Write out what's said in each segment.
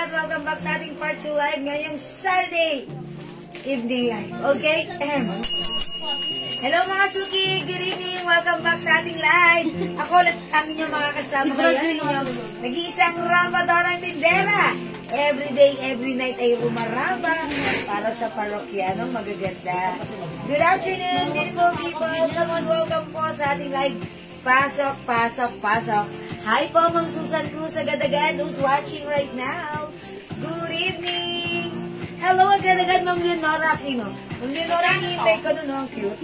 lahat. Welcome back sa ating part 2 live ngayong Saturday evening live. Okay? Hello mga suki! Good evening! Welcome back sa ating live. Ako ulit ang inyong mga kasama ngayon. Nag-iisang Ramadora Tindera. Every day, every night ay umaraba para sa parokyanong magaganda. Good afternoon, beautiful people! Come on, welcome po sa ating live. Pasok, pasok, pasok. Hi po, Mang Susan Cruz agad-agad, who's watching right now. Good evening. Hello agad-agad, Mang Leonora Aquino. Mang Leonora, hintay ko nun, ang cute.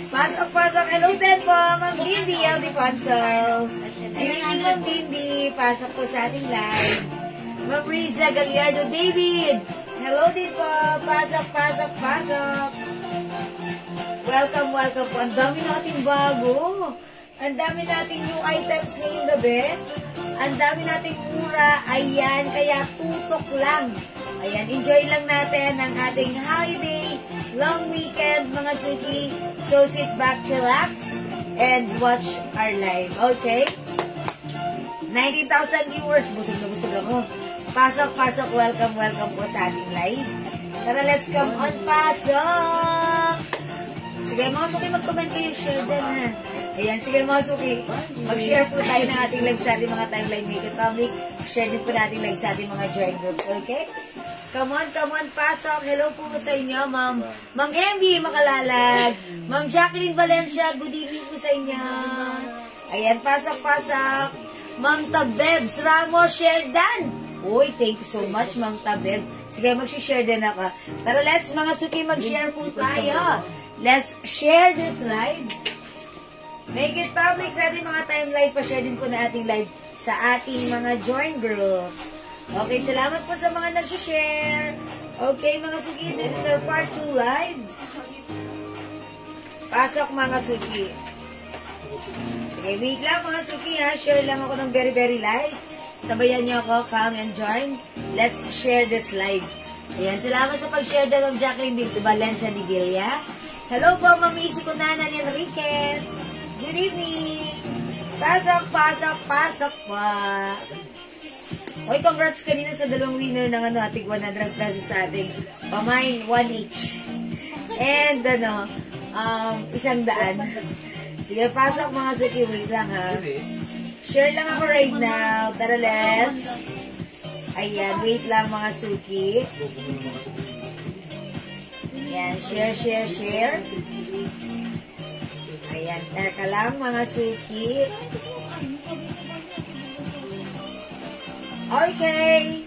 Pasok, pasok. Hello din po, Mang Bindi Aldifonso. Good evening, Mang Bindi. Pasok po sa ating live. Mang Riza Gallardo David. Hello din po. Pasok, pasok, pasok. Welcome, welcome po. Ang dami nating bago. Ang dami nating new items ngayong gabi. Ang dami nating mura. Ayan, kaya tutok lang. Ayan, enjoy lang natin ang ating holiday, long weekend, mga suki. So sit back, chillax, and watch our live. Okay? 19,000 viewers. Busog na busog ako. Pasok, pasok. Welcome, welcome po sa ating live. Tara, let's come on. Pasok! Sige mga suki, mag-comment kayo, share din ha. Ayan, sige mga suki, mag-share po tayo ng ating live sa ating mga timeline make it public. Share din po natin live sa ating mga join groups, okay? Come on, pasok. Hello po sa inyo, ma'am. Ma'am MB, makalalag. Ma'am Jacqueline Valencia, good evening po sa inyo. Ayan, pasok, pasok. Ma'am Tabebs Ramos, share dan. Uy, thank you so much, Ma'am Tabebs. Sige, mag-share din ako. Pero let's, mga suki, mag-share po tayo. Let's share this live. Make it public sa ating mga timeline. Pa-share din po na ating live sa ating mga join groups. Okay, salamat po sa mga nag-share. Okay, mga suki, this is our part 2 live. Pasok, mga suki. Okay, wait lang, mga suki, ha. Share lang ako ng very, very live. Sabayan niyo ako, come and join. Let's share this live. Ayan, salamat sa pag-share din ng Jacqueline de Valencia de Guilla. Hello po, Ma'am Isi Cunanan Enriquez. Good evening. Pasok, pasok, pasok po. Hoy, congrats kanina sa dalawang winner ng ating 100 pesos sa ating pamain, 1 each. And, 100. Sige, pasok mga suki. Wait lang ha. Share lang ako right now. Tara, let's. Ayan, wait lang mga suki. Ayan, share, share, share. Ayan, teka lang mga suki. Okay.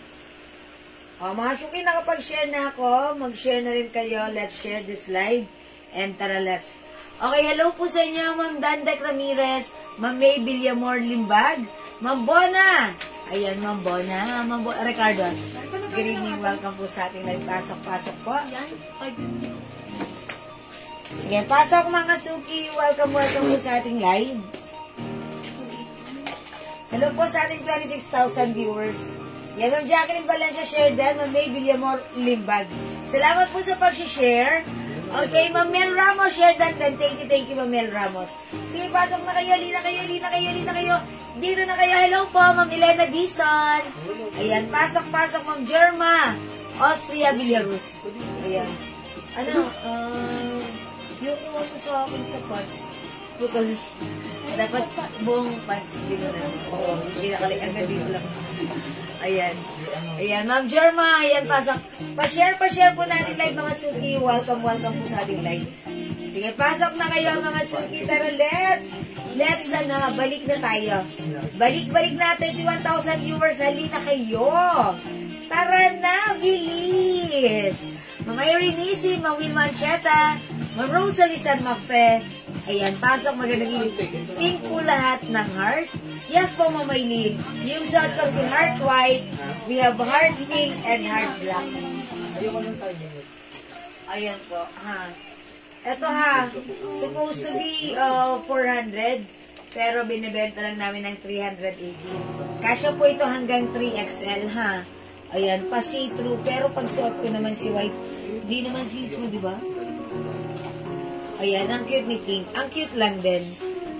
O, mga suki, nakapag-share na ako. Mag-share na rin kayo. Let's share this live. And tara, let's. Okay, hello po sa inyo, Ma'am Dandek Ramirez, Ma'am May Villamor Limbag, Ma'am Bona. Ayan, Ma'am Bona. Ma'am Ricardos. Good evening. Welcome po sa ating live. Pasok, pasok po. Sige, pasok mga suki. Welcome, welcome po sa ating live. Hello po sa ating 26,000 viewers. Yan ang Jacqueline Valencia share din. Ma'am May Villamor Limbag. Salamat po sa pag-share. Okay, Ma'am Mel Ramos, share that then. Thank you, Ma'am Mel Ramos. Sige, pasok na kayo, lina kayo. Dito na kayo. Hello po, Ma'am Elena Dizon. Ayan, pasok, Ma'am Germa. Austria Villarus. Ayan. Yung iwan ko sa akin sa pants. Dapat buong pants dito na. Oo, hindi nakalikan ka dito lang. Ayan. Ayan, Ma'am Germa. Ayan, pasok. Pa-share po natin live mga suki. Welcome po sa ating live. Sige, pasok na kayo mga suki. Tara, let's balik na tayo. Balik na 31,000 viewers. Halina kayo. Tara na, bilis. Ma'am Irene Nisi, Ma'am Will Mancheta, Ma'am Rosalie San Mafe. Ayan, pasok, magandang pink po lahat ng heart. Yes po, Ma'am Maylene. Yung suot ko si heart white, we have heart pink and heart black. Ayan po, ha. Ito ha, supposed to be 400, pero binibenta lang namin ng 380. Kasya po ito hanggang 3XL ha. Ayan, pa see-through, pero pag suot ko naman si white, hindi naman see-through, di ba? Ayan, ang cute ni King. Ang cute lang din.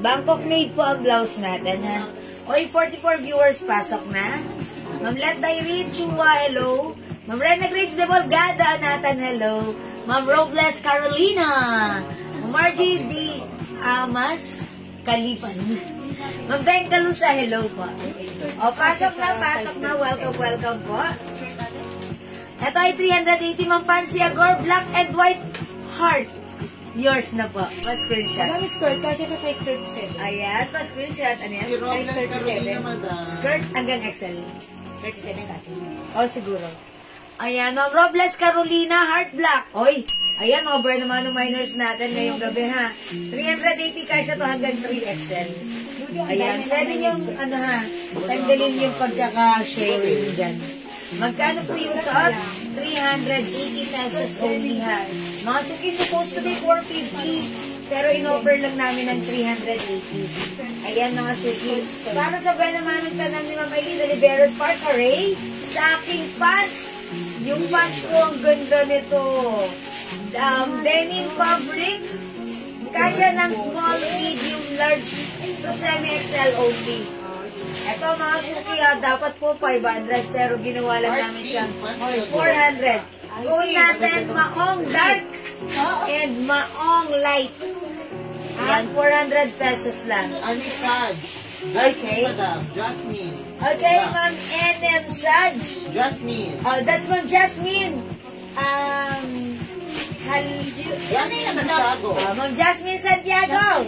Bangkok made po ang blouse natin, ha? Oy, 44 viewers, pasok na. Ma'am Let Irene Chua, hello. Ma'am Rena Grace De Volgada, Nathan, hello. Ma'am Robles Carolina. Ma'am Margie D. Amas, Kalipan. Ma'am Ben Calusa, hello po. O, pasok na. Welcome po. Ito ay 380, Ma'am Pansy Agor, black and white heart. Yours na po. Pa-screenshot. Madami skirt, kasi sa size 37. Ayan, pa-screenshot. Ano yan? Si Robles Carolina, madam. Skirt hanggang XL. 37 kasi. O, siguro. Ayan, Ma'am Robles Carolina, heart black. Oy, ayan, over naman ng minors natin ngayong gabi, ha. 380 kasya to hanggang 3XL. Ayan, pwede yung, tanggalin yung pagkaka-sharing dyan. Magkano po yung suot? 380 pesos only, ha. Mga suki supposed to be 450, pero in-offer lang namin ng 380. Ayan, mga suki. Para sa buwan naman ng tanong ni Ma'am Aileen Oliveros, Park Array, sa aking pants. Yung pants ko, ang ganda nito. Denim fabric. Kasya ng small, medium, large to semi-XL only. Ito mga suki, dapat po 500, pero ginawa lang namin siyang 400. Gawin natin maong dark and maong light. Yan, 400 pesos lang. Ani Saj. Okay. Madam. Jasmine. Okay, Ma'am NM Saj. Jasmine. Oh, that's Ma'am Jasmine. Jasmine Santiago. Ma'am Jasmine Santiago.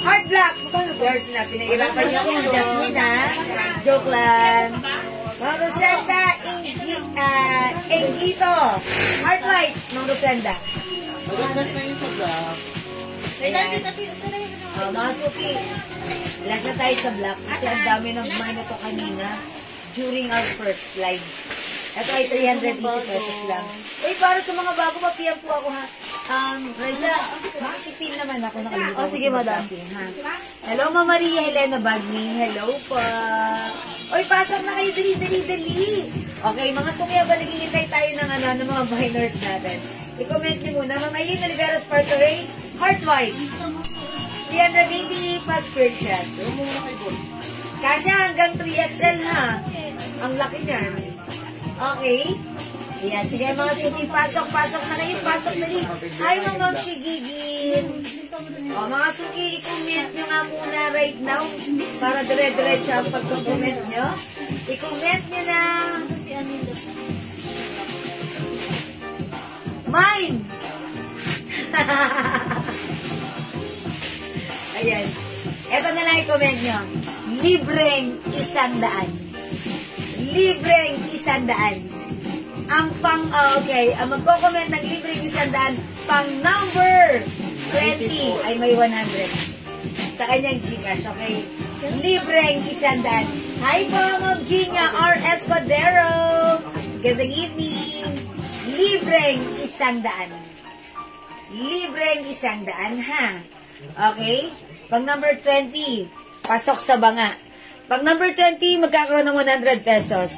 Heart black. Yours na. Pinahirapan niyo ako, Jasmine, ha? Joke lang. Ma'am Rosenda Engito. Heart white, Ma'am Rosenda. Maganda na yun sa vlog. Mga suki, last na tayo sa black kasi ang dami ng kumain na to kanina during our first live. Ito ay 380 pesos lang. Uy, para sa mga bago, mapiyan po ako, ha. Raisa, makikipin naman ako. Nakalimutan sige, madam. Ha? Hello, Ma'am Maria Helena Bagni. Hello pa. Uy, pasok na kayo. Dali. Okay, mga suki, naghihintay tayo ng mga minors natin. I-comment niyo muna. Ma'am Aileen Oliveros Park Array, heart white. 380 pa screenshot. Kasya hanggang 3XL, ha. Ang laki niyan. Okay. Ayan, sige mga suki, pasok na kayo, pasok na rin. Hi, Ma'am Shigigin. O, mga suki, i-comment nyo nga muna right now para dire-diretso ang pag-comment nyo. I-comment nyo na mine. Ayan. Ito na lang i-comment nyo. Libreng 100. Libreng 100. Ang magko-comment ng libreng 100, pang number 20 ay may 100 sa kanyang Gcash, okay? Libreng 100. Hi po, Ma'am Gina R. Escudero. Good evening. Libreng 100. Libreng 100, ha? Okay? Pang number 20, pasok sa banga. Pag number 20, magkakaroon ng 100 pesos.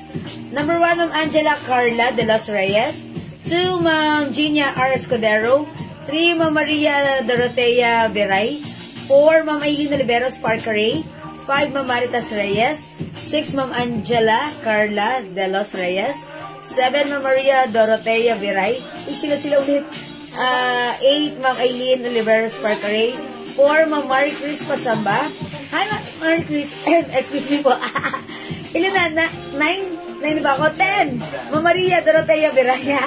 Number 1, Ma'am Angela Carla de los Reyes. 2, Ma'am Gina R. Escudero. 3, Ma'am Maria Dorotea Viray. 4, Ma'am Aileen Oliveros Park Array. 5, Ma'am Maritas Reyes. 6, Ma'am Angela Carla de los Reyes. 7, Ma'am Maria Dorotea Viray. Sila ulit. 8, Ma'am Aileen Oliveros Park Array. 4, Ma'am Marie Chris Pasamba. Hi, Marie Chris. Excuse me po. Ilan na? 9? 9 ba ako? 10. Ma'am Maria Dorotea Viraya.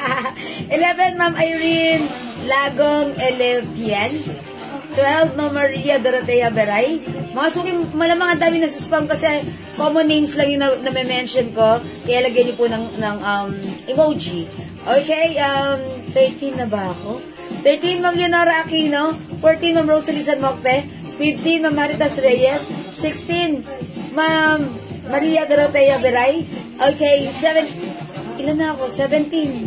11, Ma'am Irene Lagong Elevian. 12, Ma'am Maria Dorotea Viray. Mga suki, malamang ang dami na sa spam kasi common names lang yung na-mention ko. Kaya lagyan niyo po ng emoji. Okay, 13 na ba ako? 13, Ma'am Leonora Aquino. 14, Ma'am Rosalie San Mocte. 15, Ma'am Maritas Reyes. 16, Ma'am Maria Dorotea Viray. Okay, 7. Ilan na ako? 17.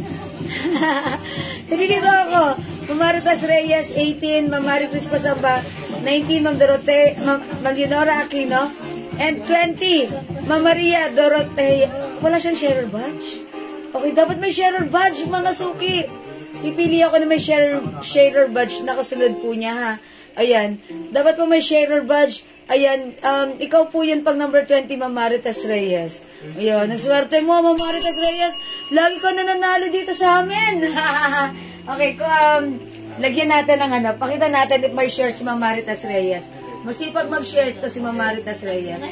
Nalilito ako. Ma'am Maritas Reyes. 18, Ma'am Marie Cris Pasamba. 19, Ma'am Dorotea, Ma'am Leonora Aquino. And 20, Ma'am Maria Dorotea. Wala siyang sharer badge. Okay, dapat may sharer badge, mga suki. Pipili ako na may sharer badge na kasunod po niya, ha. Ayan. Dapat po may sharer badge Ayan, ikaw po yun pag number 20, Ma'am Maritas Reyes. Ayan, nagswerte mo, Ma'am Maritas Reyes. Lagi ka nananalo dito sa amin. Okay, lagyan natin ng ano, pakita natin if may share si Ma'am Maritas Reyes. Masipag mag-share to si Ma'am Maritas Reyes.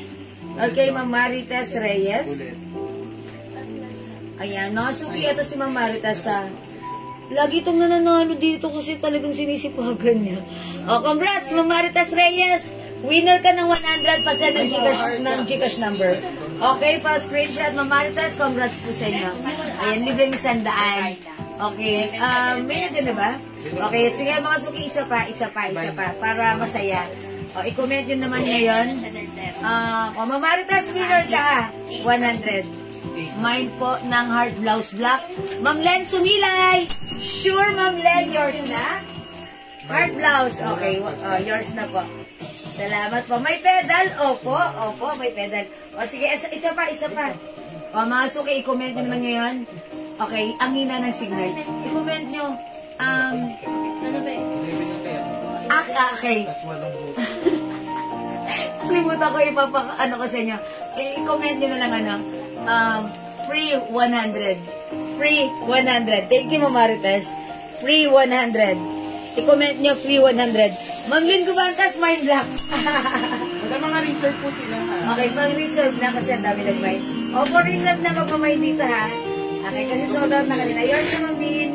Okay, Ma'am Maritas Reyes. Ayan, nakasuki ito si Ma'am Maritas sa... Lagi itong nananalo dito kasi talagang sinisipagan niya. Oh, congrats, Ma'am Maritas Reyes! Winner ka ng 100% ng Gcash number. Okay, para screenshot, Ma'am Maritas, congrats po sa inyo. Ayan, libreng 100. Okay, may na ba? Okay, sige mga suki, isa pa, para masaya. O, i-comment yun naman ngayon. Ma'am Maritas, winner ka ha. 100. Mine po ng heart blouse black. Ma'am Len Sumilay. Sure, Ma'am Len, yours na? Heart blouse. Okay, yours na po. Salamat po. May pedal? Opo, may pedal. O sige, isa pa. O mga suki, i-comment nyo naman ngayon. Okay, ang hina ng signal. I-comment nyo. Ano ba eh? Okay. Kalimutan ko ipapaka-ano ko sa inyo. I-comment nyo na lang free 100. Free 100. Thank you, Ma'am Maritas. Free 100. I-comment nyo, free 100. Ma'am Lynn Gubantas, mind block. Wala mga reserve po sila ha. Okay, pang-reserve na kasi ang dami nag-mind. O, for reserve na magmamind dito ha. Okay, kasi sold out na kanina. Yours na, Ma'am Lynn.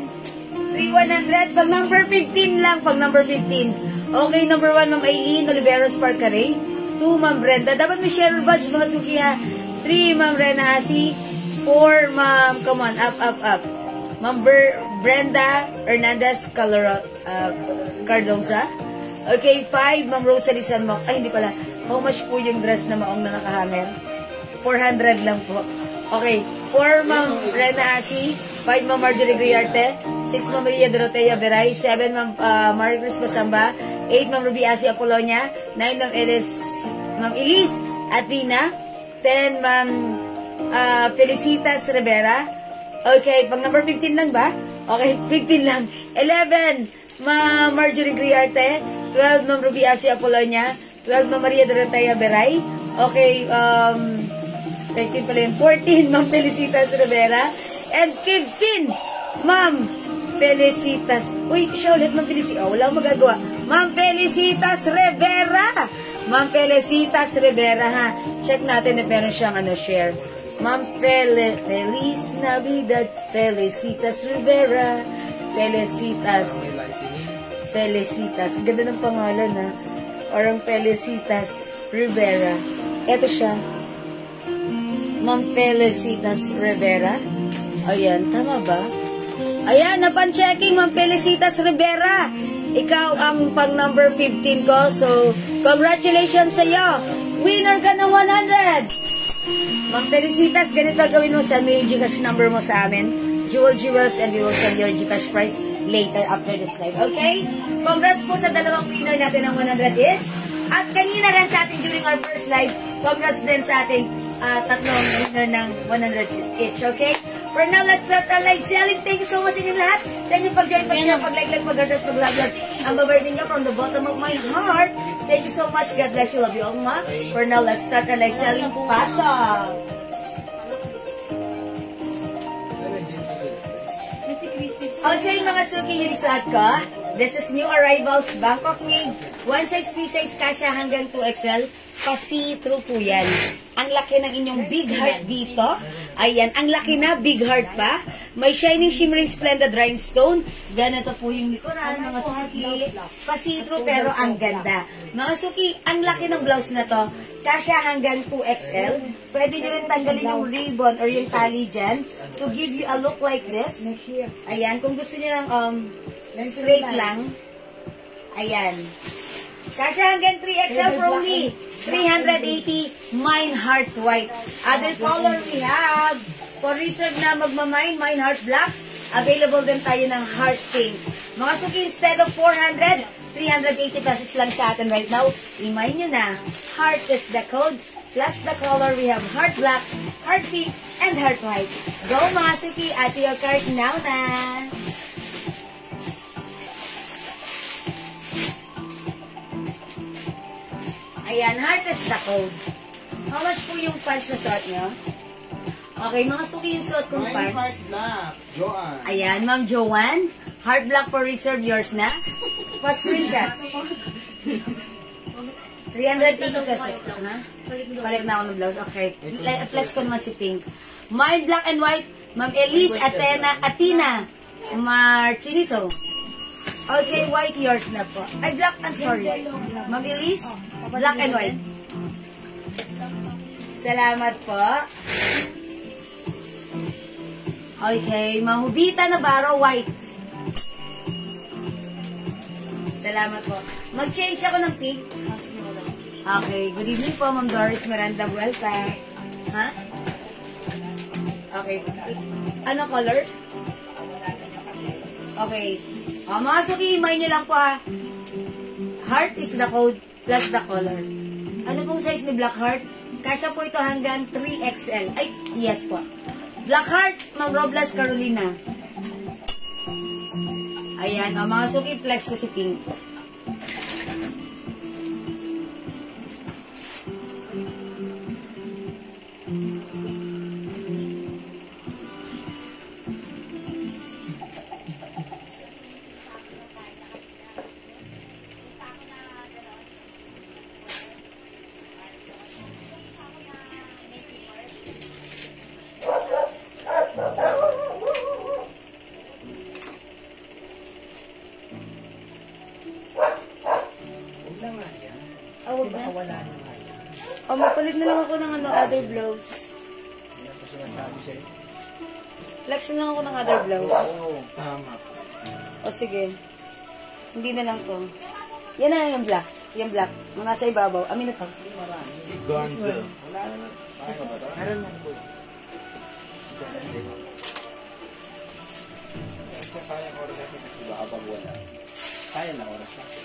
Free 100. Pag number 15 lang, pag number 15. Okay, number 1, Ma'am Aileen, Oliveros Parcaray. 2, Ma'am Brenda. Dapat may share badge, mga suki ha. 3, Ma'am Rena Asi. 4, Ma'am, come on, up. Ma'am Brenda Hernandez Cardoza. Okay, 5, Ma'am Rosalie Sanmoc. Ay, hindi pala. How much po yung dress na maong na nakahammer? 400 lang po. Okay, 4, Ma'am Rena Asi. 5, Ma'am Marjorie Griarte. 6, Ma'am Maria Dorotea Veray. 7, Ma'am Marie Cruz Basamba. 8, Ma'am Ruby Asi Apolonia. 9, Ma'am Elise Athena. 10, Ma'am Felicitas Rivera. Okay, pang number 15 lang ba? Okay, 15 lang. 11, Ma'am Marjorie Griarte. 12, Ma'am Ruby Asi Apolonia. 12, Ma'am Maria Dorotea Beray. Okay, 13 pala yun. 14, Ma'am Felicitas Rivera. And 15, Ma'am Felicitas. Uy, siya ulit, Ma'am Felicitas. Oh, wala akong magagawa. Ma'am Felicitas Rivera. Ma'am Felicitas Rivera, ha. Check natin if meron siyang share. Ma'am Feliz Navidad. Felicitas Rivera. Felicitas. Ganda ng pangalan, ha. Orang Felicitas Rivera. Ito siya. Ma'am Felicitas Rivera. Ayan, tama ba? Ayan, napan-checking, Ma'am Felicitas Rivera. Ikaw ang pang number 15 ko. So, congratulations sa iyo. Winner ka ng 100. Ma'am Felicitas, ganito gawin mo. Send mo yung Gcash number mo sa amin. Jewels, and we will send your Gcash price later after this live. Okay? Congrats po sa dalawang winner natin ng 100 each. At kanina rin sa atin during our first live, congrats din sa ating tatlong winner ng 100 each. Okay? For now, let's start our live selling. Thank you so much inyong lahat sa inyong pag-join, pag-share, pag-like, pag-heart, pag-vlog. Ang babay ninyo from the bottom of my heart. Thank you so much. God bless you. Love you all, ma. For now, let's start our live selling. Pasok! Okay, mga suki, yung isuot ko. This is new arrivals, Bangkok Made. One size, free size, kasha hanggang 2XL. Pa-see-through po yan. Ang laki ng inyong big heart dito. Ayan, ang laki na, big heart pa. May shining, shimmering, splendid rhinestone. Ganito po yung likuran, mga suki. Pa-see-through pero ang ganda. Mga suki, ang laki ng blouse na to. Kasha hanggang 2XL. Pwede nyo rin tanggalin yung ribbon or yung tali dyan to give you a look like this. Ayan, kung gusto nyo ng straight lang. Ayan. Kasha hanggang 3XL from me. 380 Mine Heart White. Other color we have. For reserve na magmamine, Mine Heart Black. Available din tayo ng Heart Pink. Mga suki, instead of 400, 380 pesos lang sa atin right now. I-mine nyo na. Heart is the code. Plus the color, we have Heart Black, Heart Pink, and Heart White. Go mga suki, at your cart now na. Ayan, heart is the code. How much po yung pants na suot nyo? Okay, mga suki yung suot kong May heart pants. black. Joanne. Ayan, Ma'am Joanne. Heart black for reserve yours na. Pa-screenshot. 380 pesos. Ha? Balik na ako ng blouse. Okay. Flex ko naman si Pink. Mine black and white. Ma'am Elise Atina Marchinito. Okay, white yours na po. Ay, black, I'm sorry. Ma'am Elise, black and white. Salamat po. Okay, Ma'am Hudita Navarro, white. Salamat po. Mag-change ako ng pink. Okay, good evening po, Ma'am Doris Miranda Buelta. Ha? Okay. Ano color? Okay. Mga suki, imay nyo lang po ha. Heart is the code plus the color. Ano pong size ni Black Heart? Kasya po ito hanggang 3XL. Ay, yes po. Black Heart, Ma'am Robles Carolina. Ayan, mga suki, flex ko si Pink. Mapalit na lang ako ng other blouse. Flex na lang ako ng other blouse. Oo, tama. O sige. Hindi na lang to. Yan na yung black. Yung black. Mga nasa ibabaw. Amin na to. Si Gonzo. Wala naman. Kaya ba ito? Meron lang po. Sayang oras natin kasi baka pag wala. Sayang lang oras natin.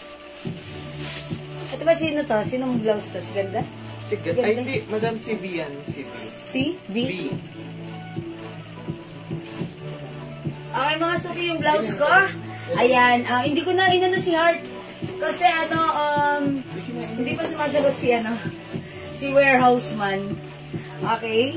Ito ba sino to? Sinong blouse to? Si Ganda? Ay, hindi. Madam si V yan. Si V. Si? V? V. Okay, mga suki yung blouse ko. Ayan. Hindi ko na inano si Heart. Kasi hindi pa sumasagot si warehouse man. Okay?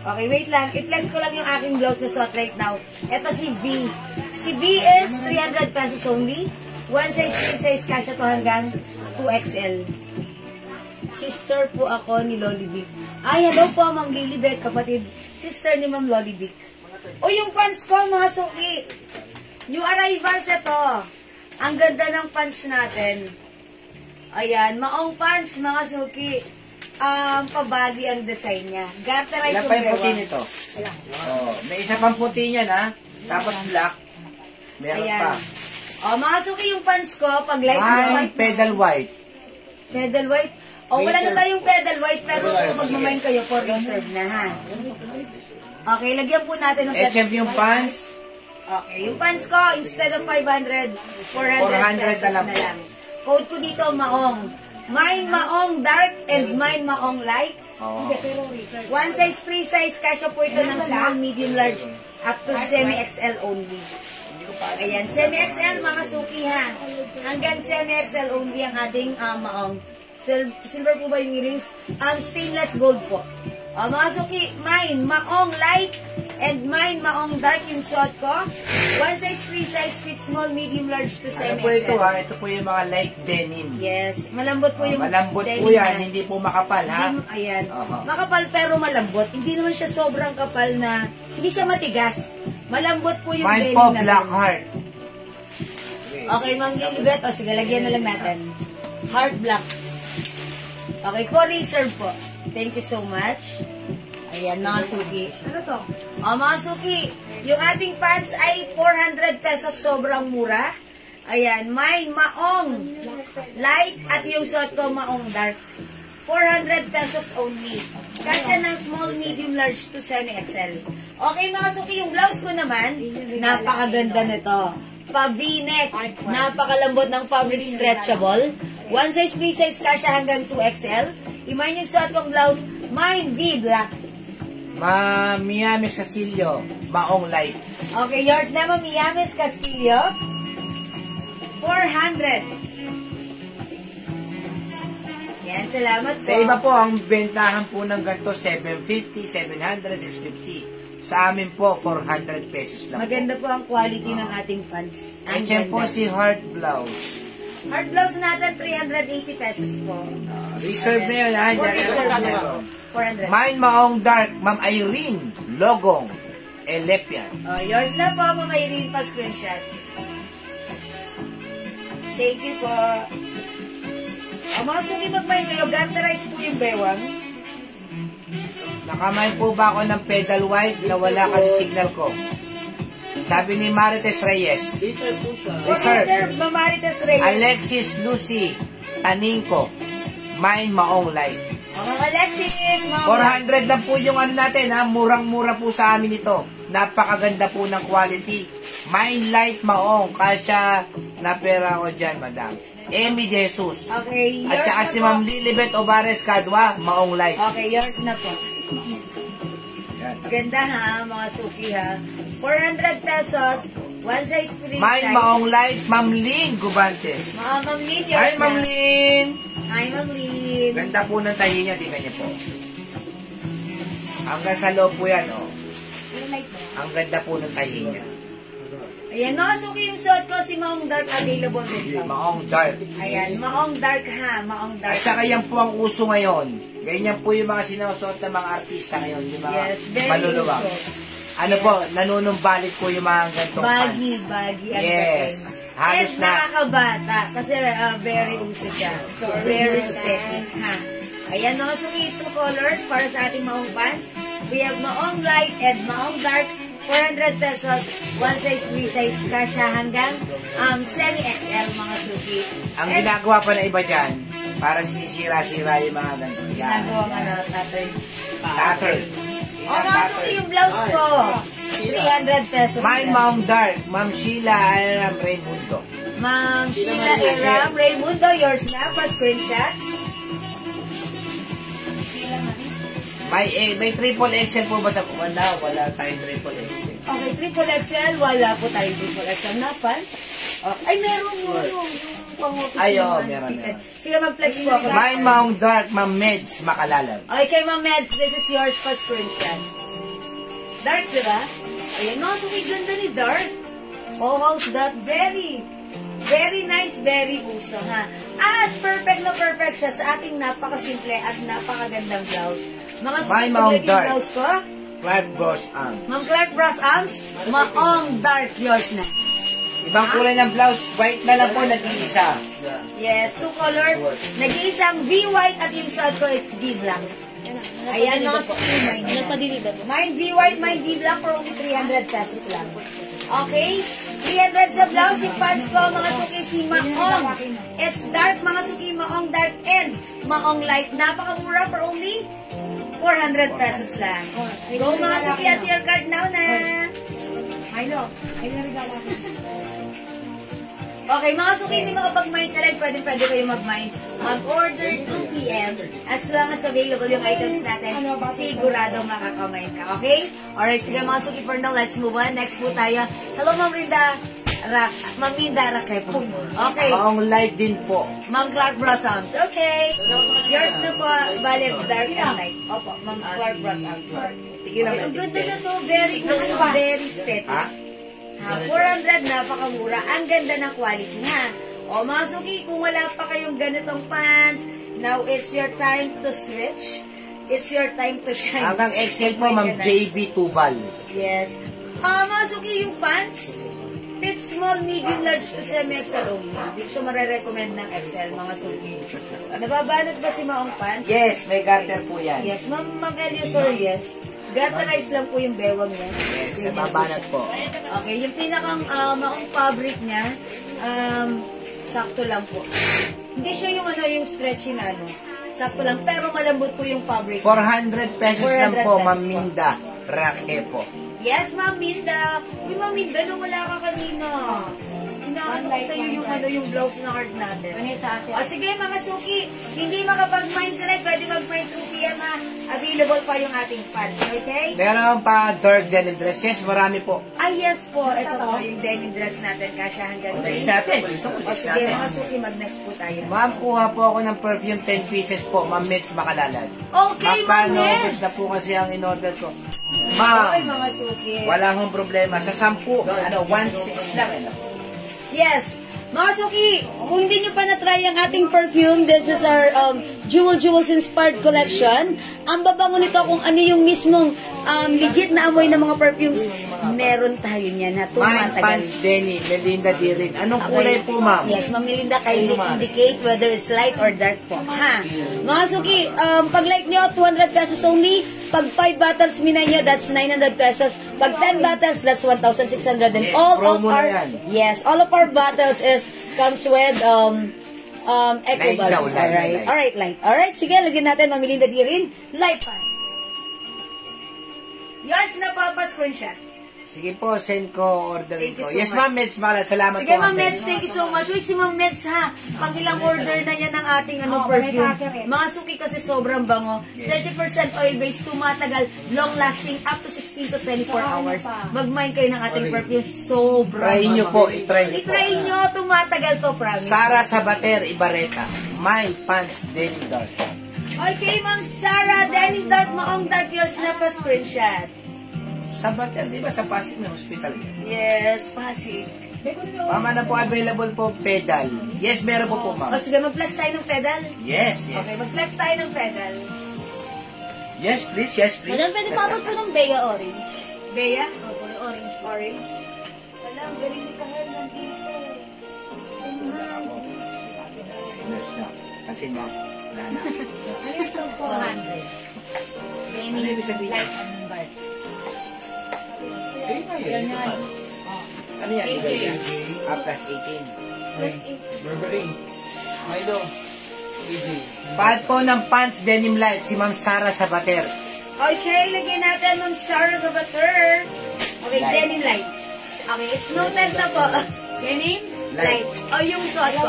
Okay, wait lang. I-flex ko lang yung aking blouse na suot right now. Ito si V. Si V is 300 pesos only. One size, three size, kasya to hanggang 2XL. Sister po ako ni Loli Vic. Ay, hello po, Ma'am Lilibet, kapatid. Sister ni Ma'am Loli Vic. O, yung pants ko, mga suki. Yung arrivals ito. Ang ganda ng pants natin. Ayan, maong pants, mga suki. Pabali ang design niya. Garterized Ilan pa yung puti nito? Oh, may isa pang puti niyan, ha? Tapos black. Meron Ayan. pa. O, mga suki, yung pants ko, pag light Ay, pedal white. Pedal white. O, wala na Reserve. tayong pedal white, pero kung magmamain kayo, for reserve na, ha? Okay, lagyan po natin ng HM yung pants. Okay, yung pants ko, instead of 500, 400 pesos na lang. na lang. Code ko dito, Maong. Mine Maong Dark and mine Maong Light. Oh. One size, free size, kasya po ito ng small, medium, large, up to semi-XL only. Ayan, semi-XL, mga suki, ha? Hanggang semi-XL only ang ating Maong. Silver po ba yung earrings? Stainless gold po. Mga suki, mine, Maong Light, and mine, Maong Dark yung suot ko. One size, free size, fit small, medium, large to Ano po ito, semi-XL. ha? Ito po yung mga light denim. Yes, malambot po yung Malambot po denim yan, na. hindi po makapal, ha? Ayan. Aha. Makapal pero malambot. Hindi naman siya sobrang kapal na, hindi siya matigas. Malambot po yung Mine denim po, na. black heart. Okay, Ma'am Lilibet. O, sige, lagyan na lang natin. Heart black. Okay, for reserve po. Thank you so much. Ayan, mga suki. Ano to? Mga suki, yung ating pants ay 400 pesos, sobrang mura. Ayan, may Maong Light at yung suot ko Maong Dark. 400 pesos only. Kasya ng small, medium, large to semi-XL. Okay, mga suki, yung blouse ko naman, napakaganda nito. Pa-V-neck, napakalambot ng fabric stretchable. One size, free size, kasya hanggang 2XL. Imayin yung suot kong blouse, mine V black. Miamis Casillo, Maong light. Okay, yours naman, Miamis Castillo. 400. Yan, salamat po. Sa iba po, ang bentahan po ng ganito, 750, 700, 650. Sa amin po, 400 pesos lang. Maganda po ang quality ng ating pants. Ang Yan po ganda. si Heart Blouse. Heart blouse natin, 380 pesos po. Reserve na yun, ha? For Diyan reserve na na. meron. 400. Mine Maong Dark, Ma'am Irene, Logong, Elepian. Oh, yours na po, Mama Irene, pa screenshot. Thank you po. Mga suki magmayin kayo, gantarize po yung bewang. Nakamain po ba ako ng pedal white na wala kasi signal ko? Sabi ni Marites Reyes. Reserve po siya. Okay, sir, Mamarites Reyes. Alexis Lucy Aningko, Mine Maong Light. Mga Alexis, mga 400 lang po yung ano natin, ha? Murang-mura po sa amin ito. Napakaganda po ng quality. Mine Light Maong, kasya na pera ko dyan, madam. Amy Jesus. Okay, yours At saka na si po. Ma'am Lilibet Obares Kadwa, Maong Light. Okay, yours na po. Yan. Ganda ha, mga suki ha. 400 pesos, one size 3 Mine size. Maong Light, Ma'am Lynn Gubantes. Mga Ma'am Lynn, yours Hi, na. Ma'am Lynn! Hi, Ma'am Lynn. Ganda po ng tahi niya, tingnan niyo po. Hanggang sa loob po yan, oh. Ang ganda po ng tahi niya. Ayan, mga suki yung suot ko, si Maong Dark available din po. Maong Dark. Ayan, Maong Dark ha, Maong Dark. At saka yan po ang uso ngayon. Ganyan po yung mga sinusuot ng mga artista ngayon, yung mga Yes, very maluluwag. uso. Ano po, nanunumbalit po yung mga gantong Baggy, pants. baggy. ang Yes. dating. Halos And na. nakakabata, kasi very uso siya. Very aesthetic ha. Ayan, mga suki, 2 colors para sa ating Maong pants. We have Maong Light and Maong Dark. 400 pesos, one size, 3 size, kasya hanggang semi-XL mga suki. Ang And ginagawa pa na iba dyan, para sinisira-sira yung mga ganito. Yan. ginagawa nga na pattern. Pattern. O mga suki yung blouse ko. 300 pesos. Mine lang. Maong Dark, Ma'am Sheila Aram Raimundo. Ma'am Sheila Iram Raimundo, yours na for screenshot. May triple XL po ba sa wala tayong triple XL. Okay, triple XL, wala po tayo triple XL na pants. Ay, meron yung pang-office. Ay, naman. meron. Sige, mag-flex po ako. Mine Maong Dark, Ma'am Meds, Makalalan. Okay, kay Ma'am Meds, this is yours for screenshot. Dark, diba? Ayan, mga sumig ganda ni Dark. Oh, how's that? Very, very nice, very uso, ha? At perfect na perfect siya sa ating napakasimple at napakagandang blouse. Mga Mine sumig Maong yung Dark. blouse ko. Clive Gross Arm. Ma'am Clark Brass Arms, Maong Dark, yours na. Ibang kulay ng blouse, white na lang po, nag-iisa. Yes, 2 colors. Nag-iisang V-white at yung suot ko is V-black. Ayan, mga suki, mine V-white, mine V-black for only 300 pesos lang. Okay? 300 sa blouse, yung pants ko, mga suki, si Maong. It's dark, mga suki, Maong dark and Maong light. Napakamura for only 400 pesos lang. Go, mga suki, at your card now na. Okay, mga suki, hindi makapag-mine sa live, pwede kayo mag-mine. Mag-order 2 p.m. As long as available yung items natin, sigurado makakamine ka, okay? Alright, sige mga suki, for now, let's move on. Next po tayo. Hello, Ma'am Rinda. Ma'am Rinda Rakay po. Okay. Maong light din po. Ma'am Clark Blossoms. Okay. Yours na po, bale, dark and light. Opo, Ma'am Clark Blossoms. Tigil naman. Ang ganda na to, very uso, very aesthetic. Ha? Ha, 400, napakamura. Ang ganda ng quality ha. O mga suki, kung wala pa kayong ganitong pants, now it's your time to switch. It's your time to shine. Hanggang XL po, Ma'am JB Tubal. Yes. Mga suki, yung pants, fit small, medium, large to semi-XL only. Hindi ko siya marirecommend ng XL, mga suki. Nababanat ba si Maong pants? Yes, may garter po yan. Yes, Ma'am Eliosor, yes. Garterize lang po yung bewang niya. Yes, nababanat po. Okay, yung pinakang maong fabric niya, sakto lang po. Hindi siya yung yung stretchy na sakto lang, pero malambot po yung fabric. 400 pesos lang 400 po, pesos Ma'am po. Minda. Rake po. Yes, Ma'am Minda. Uy, Ma'am Minda, nung wala ka kanina. ano ko sa'yo yung blouse na heart natin. O sige mga suki, hindi makapag-mind select, pwede mag-mind 2 p.m. ha. Available pa yung ating pants, okay? Meron pa dark denim dress. Yes, marami po. Yes po, ito po yung denim dress natin, kasya hanggang Next natin. Gusto ko, O next sige natin. mga suki, mag-next po tayo. Ma'am, kuha po ako ng perfume 10 pieces po. Ma'am Mitch Makalalan. Okay, Magkano? Ma'am Ubus Mitch. na po kasi ang in-order ko. Okay, Ma'am, mga suki. wala akong problema. Sa 10, 1.6 lang. Yes. Mga suki, kung hindi nyo pa na-try ang ating perfume, this is our Jewels Inspired Collection. Ang babango nito kung ano yung mismong legit na amoy ng mga perfumes, meron tayo niyan na Mine tumatagal. Pants Denny, Melinda Dirin. Anong kulay po, ma'am? Yes, Ma'am Melinda, kindly indicate whether it's light or dark po. Ha? Mga suki, pag like nyo, 200 pesos only. Pag 5 bottles minay nyo, that's 900 pesos. Pag 10 bottles, that's 1,600. And Yes, all of promo na our, yan. yes, all of our bottles comes with eco Light bulb. daw, light. Alright, light. Alright, sige, lagyan natin, Ma'am Melinda Dirin, light pants. Yours na po, pa-screenshot. Sige po, send ko, orderin Thank you ko. so Yes, much. Ma'am Mitch Makalalan. Salamat Sige, po. Ma'am Mets, thank you so much. Uy, si Ma'am Mets, ha? Pang ilang order na yan ng ating perfume. Mga suki kasi sobrang bango. 30% oil-based, tumatagal, long-lasting, up to 16 to 24 hours. Mag-mind kayo ng ating perfume. Sobrang Try nyo bango. po, itry nyo po. I-try nyo, tumatagal to, promise. Sara Sabater, Ibareta. Mine Pants Denny Dark. Okay, Ma'am Sarah, denim dark, maong dark, yours na pa screenshot. Sabater, di ba sa Pasig may hospital yun? Yes, Pasig. Mama na po, available po, pedal. Yes, meron po po, O ma'am. sige, mag-flex tayo ng pedal. Yes, yes. Okay, mag-flex tayo ng pedal. Yes, please, yes, please. Madam, pwede pa po ng Bea Orange. Bea? Opo, yung orange. Orange? Wala, ang galing ni Kahel nandito. Nurse na. Pansin mo. Wala na. Ano yung 400? Ano ibig sabihin? Light and dark. Ganyan. Ano yan? 18. Plus 18. Plus Burberry. Milo. Easy. Pad po ng pants denim light, si Ma'am Sara Sabater. Okay, lagyan natin ng Sarah Sabater. Okay, Light. denim light. Okay, it's noted na po. Denim? Light. Light. O, yung suot ko.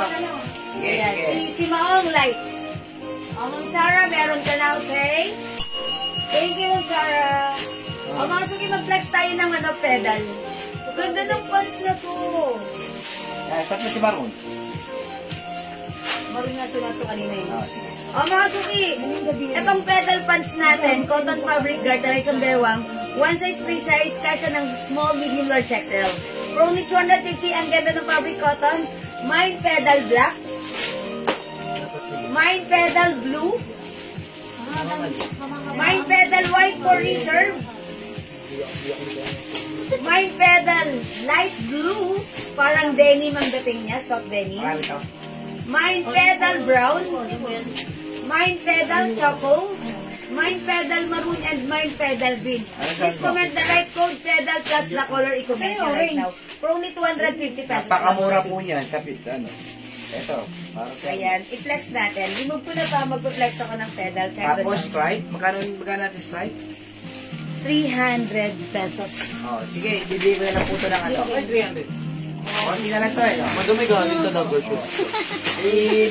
Yes, Ayan, yes. si Maong light. O, Ma'am Sarah, meron ka na, okay? Thank you, Ma'am Sarah. O, mga suki, mag-flex tayo ng pedal. Ganda ng pants na to. Saan mo si Baron? Maroon nga sulat to kanina yun. Sige. O mga suki, itong pedal pants natin, cotton fabric guard na isang bewang, one size, free size, kasya ng small, medium, large, XL. For only 250, ang ganda ng fabric cotton. Mine pedal black. Mine pedal blue. Mine pedal white for reserve. Mine pedal light blue. Parang denim ang dating niya, soft denim. Marami to. Mine pedal brown. Mine pedal choco. Mine pedal maroon and mine pedal green. Please comment the right code pedal plus the color i-comment nyo right now. For only 250 pesos. Napakamura po niyan sa ano. Ito. Para sa Ayan, i-flex natin. Remove ko na pa, mag-flex ako ng pedal. Check Tapos this out. stripe. Magkano natin stripe? 300 pesos. Oh, sige, ibibigay ko na lang po ito ng ano. Ay, 300. Konti na lang to eh. No? Madumi galing to number 2.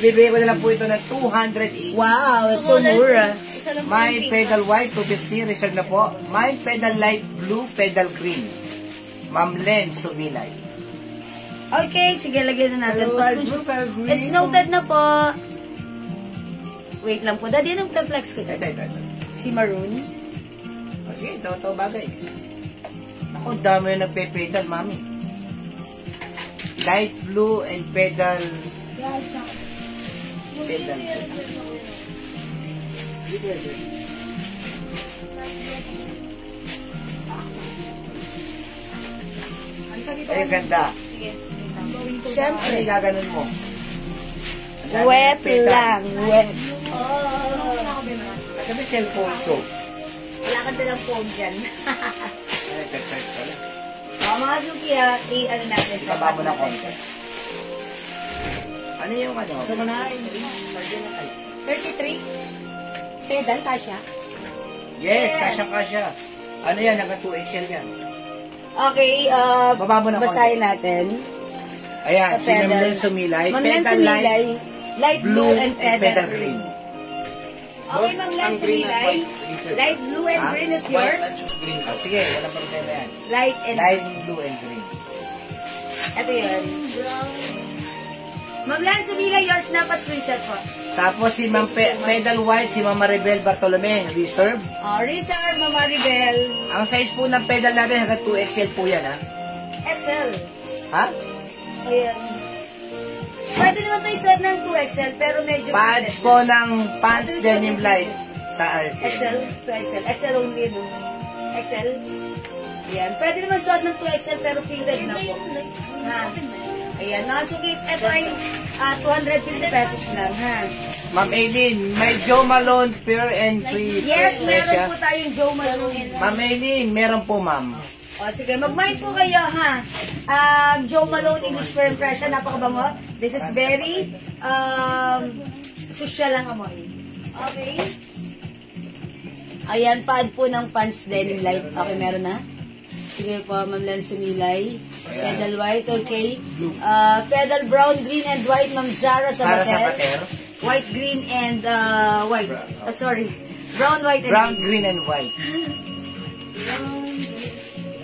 Ibibigay ko na lang po ito ng 280. Wow, it's so mura. My pedal white, 250. Reserve na po. My pedal light blue, pedal green. Ma'am Len Sumilay. Okay, sige, lagyan na natin. pedal green. It's noted na po. Wait lang po. Daddy, anong flex ko? Ito. Si Maroon. Okay, ito bagay. Ako, dami yung nagpe-pedal, mami. Light blue and pedal. Pedal. Ay, ganda. Siyempre. Ay, gaganon mo. Ang dami Wet nagpe-pedal. lang. Wet. At may cellphone ko. Wala ka dalang phone dyan. Ay, check pala. Mga suki, ano natin. Ibaba mo na konti. Ano yung ano? Ito mo na. 33? Pedal, kasha? Yes, kasya. Ano yan? Hanggang 2XL yan. Okay, Baba mo na konti. basahin natin. Ayan, sa si Ma'am Len Sumilay. Ma'am Len Pedal Sumilay, light blue and pedal green. green. Okay, Ma'am Len Sumilay, light blue and green is yours. Green. Sige, walang problema yan. Light and Light blue and green. Ito yun. Ma'am Len Sumilay, yours na pa screenshot po. Tapos si Ma'am Pedal White, si Ma'am Maribel Bartolome, reserve. Reserve, Ma'am Maribel. Ang size po ng pedal natin hanggang 2XL po yan, ha? XL. Ha? Ayan. Pwede naman ito isuot ng 2XL, pero medyo... Pads po ng pants denim light. Sa XL, 2XL. XL only, no? XL. Ayan. Pwede naman suot ng 2XL, pero fitted na po. Ha? Ayan. Nakasugit. Ito ay 250 pesos lang, ha? Ma'am Aileen, may Joe Malone Pure and Free. Yes, meron Presya. po tayong Joe Malone. Ma'am Aileen, meron po, ma'am. O, sige. Mag-mind po kayo, ha? Joe Malone English Firm Pressure. Napakabango. This is very social lang amoy. Okay? Ayan, pad po ng pants denim light. Okay, meron na? Sige po, Ma'am Len Sumilay. Pedal white, okay. Pedal brown, green, and white, Ma'am Zara Para sa Sabater. pater. White, green, and white. Sorry. Brown, white, and Brown, green. green, and white.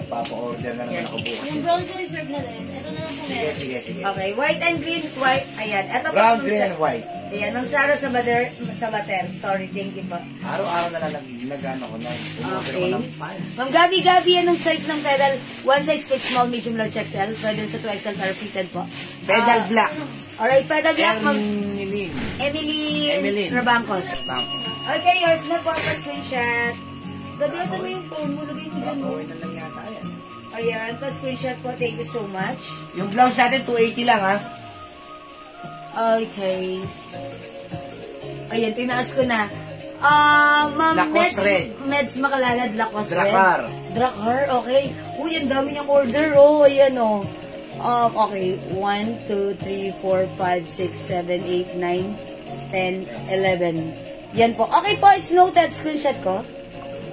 Papa-order na naman ako bukas. Yung brown ko reserve na rin. Ito na lang po Sige, meron. sige, sige. Okay, white and green, white. Ayan, ito po. Brown, Ma'am green, Sa- and white. Ayan, Ma'am Zara Sabater. Sorry, thank you po. Araw-araw na lang nagano ko na. Umorder ko Okay. ng pants. Ma'am Gabi, anong size ng pedal? One size fit, small, medium, large, XL. Pwede sa 2XL para fitted po. Pedal black. Alright, pedal black, Ma'am Emily. Emily Rabancos. Okay, yours na po pa screenshot. Gadiyasan mo yung phone mo, lagay mo dyan mo. Okay na lang yata yan. Ayan, pa screenshot po. Thank you so much. Yung blouse natin, 280 lang, ha? Okay. Ayan, tinaas ko na. Ma'am Lacoste red. Meds Makalalad, Lacoste red. Dracar. Dracar, okay. Uy, ang dami niyang order, oh. Ayan, oh. Okay, 1, 2, 3, 4, 5, 6, 7, 8, 9, 10, 11. Yan po. Okay po, it's noted. Screenshot ko.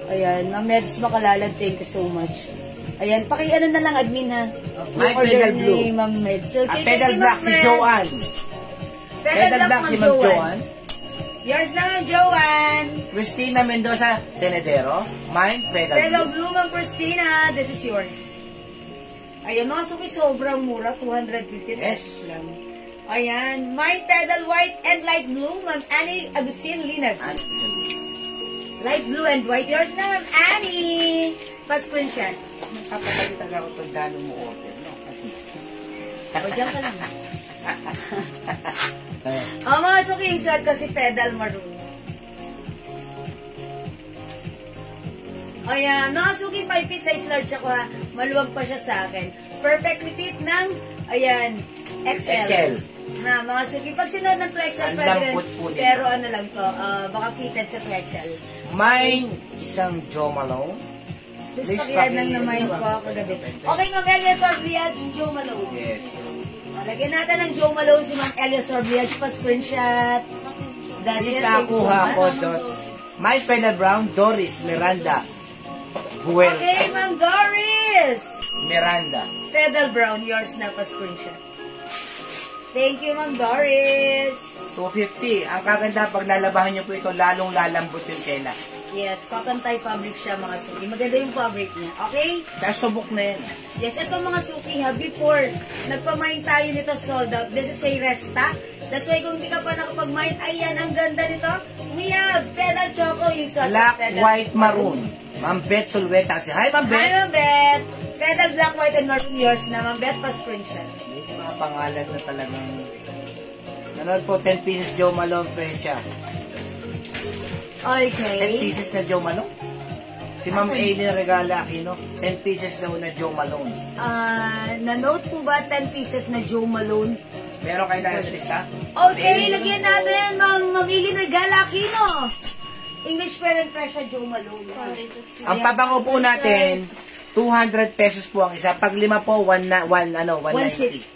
Ayan, Ma'am Meds Makalalad, thank you so much. Ayan, paki-ano na lang, admin, ha. My Yung order pedal blue. ni Ma'am Meds. Okay, thank Pedal you, black Ma'am si Meds. Joanne. Pedal black si Ma'am Joanne. Yours na, Ma'am Joanne. Christina Mendoza Tenedero. Mine, pedal Pedal blue. blue, Ma'am Christina. This is yours. Ayan, mga suki, sobrang mura. 250 pesos lang. Ayan. My pedal white and light blue, Ma'am Annie Agustin Linag. Light blue and white. Yours na, Ma'am Annie. Pa-screenshot. Kapag talaga ako itong gano'n mo order, no? O, dyan ka lang. Mga suki, yung suot ko si pedal maroon. Ayan, mga suki, 5 feet size large ako, ha. Maluwag pa siya sa akin. Perfectly fit ng, ayan, XL. XL. Ha, mga suki, pag sinod ng 2XL, Ang pwede rin. lambot po nito. Pero ano lang to, baka fitted sa 2XL. Mine, isang Joe Malone. Please Please pakiyan ng paki- namayin ko ako gabi. Okay, Ma'am Elias Orbliage, Joe Malone. Yes. Lagyan natin ng Joe Malone si Ma'am Elias Orbliage pa screenshot. Please nakakuha ko, Dots. My pedal brown, Doris Miranda. Buel. Okay, Ma'am Doris! Miranda. Pedal brown, yours na pa screenshot. Thank you, Ma'am Doris. 250. Ang kaganda, pag lalabahan niyo po ito, lalong lalambot yung tela. Yes, cotton tie fabric siya, mga suki. Maganda yung fabric niya. Okay? Kaya subok na yan. Yes, ito mga suki ha. Before, nagpamine tayo nito sold out. This is a restock. That's why kung hindi ka pa nakapag-mine, ayan, ang ganda nito. We have pedal choco, yung sa Black, pedal. white, maroon. Ma'am Beth Sulweta. Hi, Ma'am Hi, Beth. Ma'am Beth. Pedal black, white, and maroon yours na. Ma'am Beth, pa screenshot. May mga pangalan na talagang... Nanood po, 10 pieces Joe Malone Presya. 10 Okay. pieces na Joe Malone? Si Ma'am Aileen Regala Aquino, 10 pieces daw na Joe Malone. Na-note po ba 10 pieces na Joe Malone? Meron kayo na lista? Okay, lagyan natin Ma'am Aileen Regala Aquino. English parent pressure Joe Malone. Ang pabango po natin, 200 pesos po ang isa. Pag lima po, 190.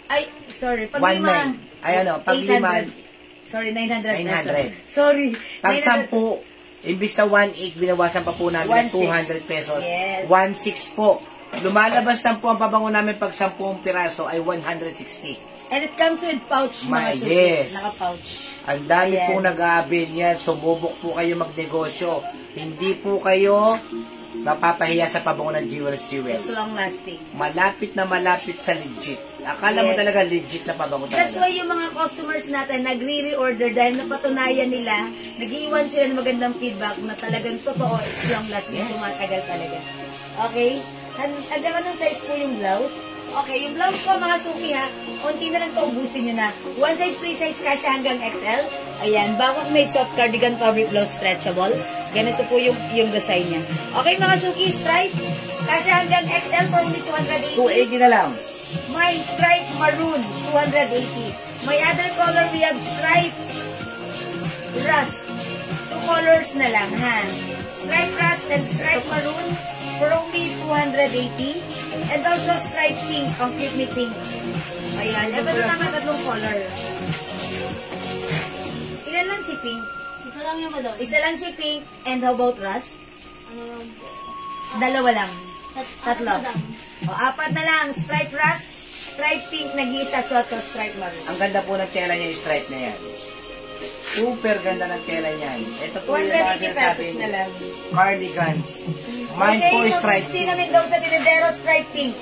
Ay, sorry. Pag 190. lima, Ay ano, pag lima, 800. Sorry, 900 pesos. 900. Sorry. pag 900. 10, imbis na 1.8, binawasan pa po namin 1.6. 200 pesos. Yes. 1.6 po. Lumalabas lang po ang pabango namin pag 10 piraso ay 160. And it comes with pouch, mga May, suki. yes. Naka-pouch. Ang dami Ayan. pong nag-aabil niyan. Sumubok po kayo magnegosyo. Hindi po kayo mapapahiya sa pabango ng Jewels Jewels. It's long lasting. Malapit na malapit sa legit. Akala mo Yes. talaga legit na pabango That's talaga. why yung mga customers natin nagre-reorder dahil napatunayan nila, nag-iwan sila ng magandang feedback na talagang totoo, it's long lasting, Yes. tumatagal talaga. Okay? Hanggang anong size po yung blouse? Okay, yung blouse ko mga suki ha, unti na lang ito, ubusin nyo na. One size, free size kasha hanggang XL. Ayan, bagong made soft cardigan fabric blouse stretchable. Ganito po yung design niya. Okay mga suki, stripe. Kasha hanggang XL for only 280. 280 na lang. May stripe maroon, 280. May other color, we have stripe rust. 2 colors na lang, ha? Stripe rust and stripe maroon for only 280. And also stripe pink, complete me pink. Ayan, ito na lang tatlong color. Ilan lang si pink? Isa lang yung madon. Isa lang si pink, and how about rust? Ano lang po? Dalawa lang. Tatlo. Madam. O, apat na lang. Stripe rust, stripe pink, nag-iisa soto, stripe maroon. Ang ganda po ng tela niya yung stripe na yan. Super ganda ng tela niyan. Ito po yung mga 280 pesos sinasabi na lang. cardigans. Mine po is stripe. Christina Mendoza Tinedero, stripe pink.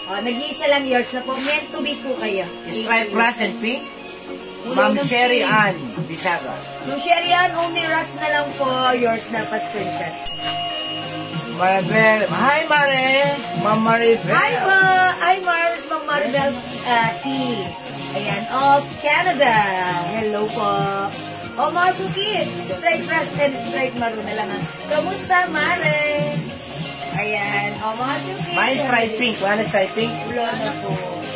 O, nag-iisa lang yours na po. Meant to be po kayo. Stripe rust and pink. Kulay Ma'am ng Sherry pink. Ann Bisaga. Yung Sherry Ann, only rust na lang po yours na pa-screenshot. Maribel. Hi, Mare. Ma'am Maribel. Hi, Ma! Hi, Ma'am Maribel T. Ayan, of Canada. Hello po. O, mga suki, stripe rust and stripe maroon na lang. Kamusta, Mare? Ayan, o, mga suki. May stripe pink. Wala na stripe pink. Wala na po.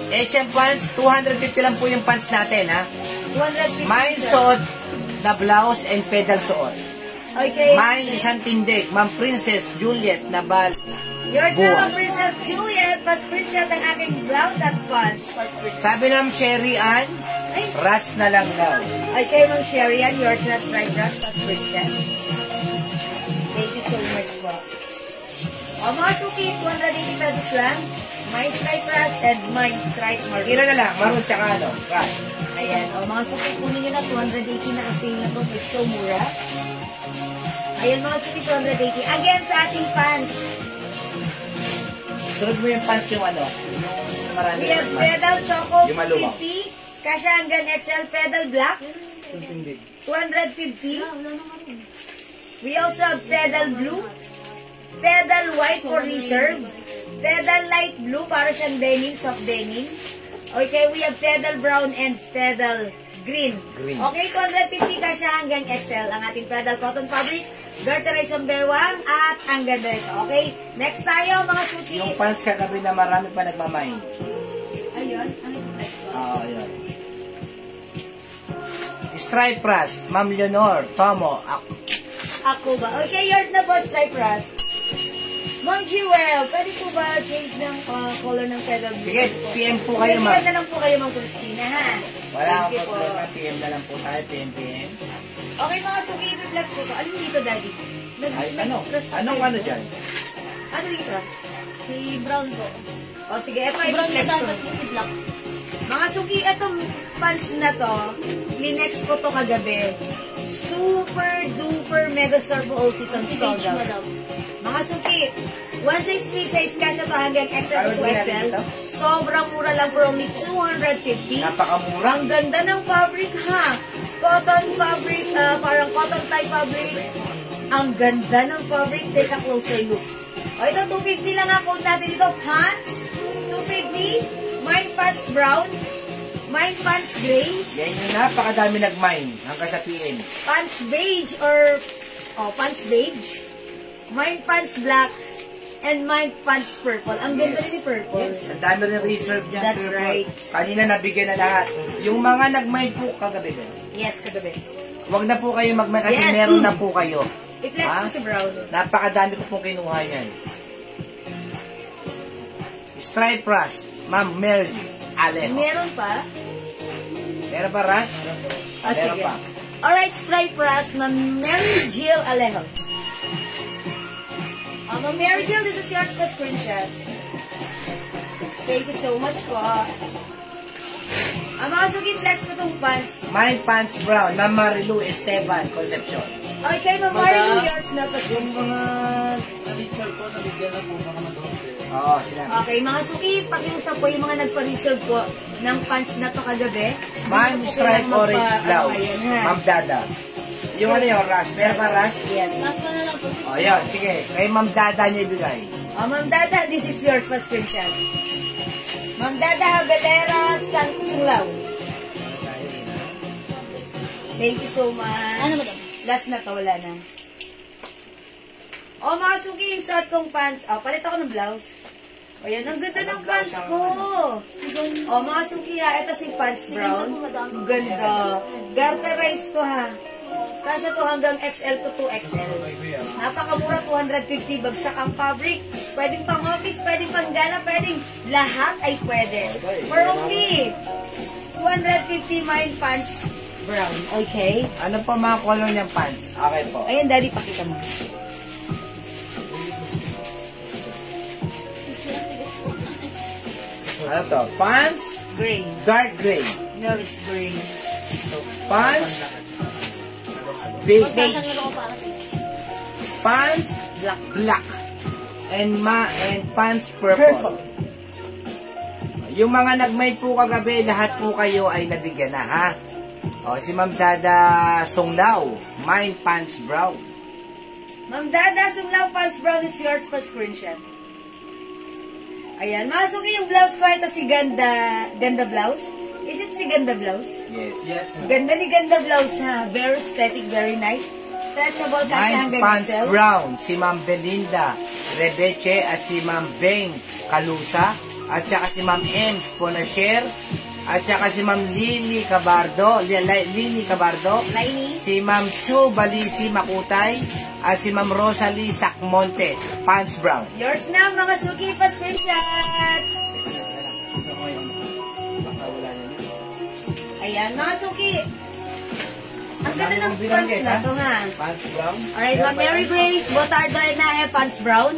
HM pants, 250 lang po yung pants natin, ha? 250. Mine suot na blouse and pedal suot. Okay. Mine isang tindig. Ma'am Princess Juliet na bal. Yours Buwan. na, Princess Juliet. Pa-screenshot ang aking blouse at pants. Pa-screenshot. Sabi ng Sherry Ann, Ay, ras na lang daw. okay, Ma'am Sherry, yan. Yours na, stripe rust. Pa-screenshot. Thank you so much po. O, mga suki, 280 pesos lang. My stripe rust and my stripe maroon. Tira na lang, maroon tsaka ano. Cash. Ayan. O, mga suki, kunin nyo na. 280 na kasi na po. It's so mura. Ayan, mga suki, 280. Again, sa ating pants. Sunod mo yung pants yung ano, yung marami. We have pedal choco Yung malumaw. 50. Kasha hanggang XL pedal black. Tindig. 250. Wala na ka rin. We also have pedal blue. Pedal white for reserve. Pedal light blue para siyang denim, soft denim. Okay, we have pedal brown and pedal green. Green. Okay, 250 kasha hanggang XL ang ating pedal cotton fabric. Gerterized ang bewang at ang ganda ito. Okay, next tayo mga suki. Yung pants kagabi na marami pa nagmamain. Ayun. Oo, yun. Stripe rust, Ma'am Leonor, Tomo, Ako ba? Okay, yours na po, stripe rust. Ma'am Jewel, pwede po ba change ng color ng pedal blue? Sige, PM po kayo, ma'am. PM na lang po kayo, Ma'am Christina, ha? Wala Thank akong you po. problema, PM na lang po tayo, PM. Okay, mga suki, reflex ko to. Ano dito, Daddy? Ay, ano? Anong ano dyan? Ano dito? Si Brown po. O, sige, ito Si ay Brown reflex na ko. dapat po si Black. Mga suki, itong pants na to, linex ko to kagabi. Super duper mega store for all seasons Si sold Beige, out. madam. Mga suki, 1 size, 3 size, kasha to hanggang XL to Ayaw din XL. natin ito. Sobrang mura lang for only 250. Napakamura. Ang ganda ng fabric ha. Cotton fabric, parang cotton type fabric. Ang ganda ng fabric. Take a closer look. O ito, 250 lang ang quote natin dito. Pants, 250. Mine pants brown. Mine pants gray. Yan yung napakadami nag-mine hanggang sa PM. Pants beige or, pants beige. Mine pants black. And mine pants purple. Ang ganda rin ni purple. Ang dami rin reserve dyan. That's Purple. right. Kanina nabigyan na lahat. Yung mga nag-mine po kagabi din. Yes, kagabi. Huwag na po kayo mag-mine kasi Yes. meron na po kayo. I-flex Ha? ko si brown. Napakadami ko pong kinuha yan. Stripe rust, Ma'am Mary Alejo. Meron pa? Meron pa rust? Meron Sige. pa. Alright, stripe rust, Ma'am Mary Jill Alejo. Ma'am Mary Jill, this is yours pa screenshot. Thank you so much po. Ang mga suki, flex ko itong pants. Mine pants brown, na Marilu Esteban, Concepcion. Okay, Marilu, yours na to. Yung mga na-reserve ko, nabigyan na po mga mag-order. Oo, sila. Okay, mga suki, pakiusap po yung mga nagpa-reserve po ng pants na to kagabi. Mine Hindi po stripe kailangan orange blouse. ayan, ha? Ma'am Dada. Yung ano yung rush? Meron ba rush? Yes. Last one na lang po. O, yun. Sige. Kay Ma'am Dada niya ibigay. Ma'am Dada, this is yours pa screenshot. Ma'am Dada Hagalera Sunglaw. Thank you so much. Ano madam? Last na to, wala na. O, mga suki, yung suot kong pants. O, palit ako ng blouse. O, yan, ang ganda ng pants ko. O, mga suki ha, ito si pants brown. Ang ganda. Garterize to ha. Kasya to hanggang XL to 2XL. Napakamura, 250. Bagsak ang fabric. Pwedeng pang office, pwedeng pang gala, pwedeng lahat ay pwede. For only 250 mine pants brown. Okay? Ano pa mga color niyang pants? Okay po. Ayan, daddy, pakita mo. Ano to? Pants, Gray. dark gray. No, it's gray. Pants, beige. Magsasangal ako para sa Pants, Black. black. And pants purple. Yung mga nag-maid po kagabi, lahat po kayo ay nabigyan na, ha? O, si Ma'am Dada Sunglaw, mine pants brown. Ma'am Dada, Sunglaw pants brown is yours pa screenshot. Ayan, masok yung blouse ko. Ito si Ganda blouse. Is it si Ganda blouse? Yes. Yes, ma'am. Ganda ni Ganda blouse ha. Very aesthetic, very nice. Stretchable kasi Mine hanggang pants XL. brown, si Ma'am Belinda Rebeche at si Ma'am Beng Kalusa at saka si Ma'am Ems Ponasher at saka si Ma'am Lily Cabardo, Laini. si Ma'am Chu Balisi Makutay at si Ma'am Rosalie Sacmonte, pants brown. Yours na mga suki pa screenshot. Ayan, mga suki. Ang ganda ng pants na to ha. Pants brown? Alright, Ma'am Mary Grace, Botardo na pants brown.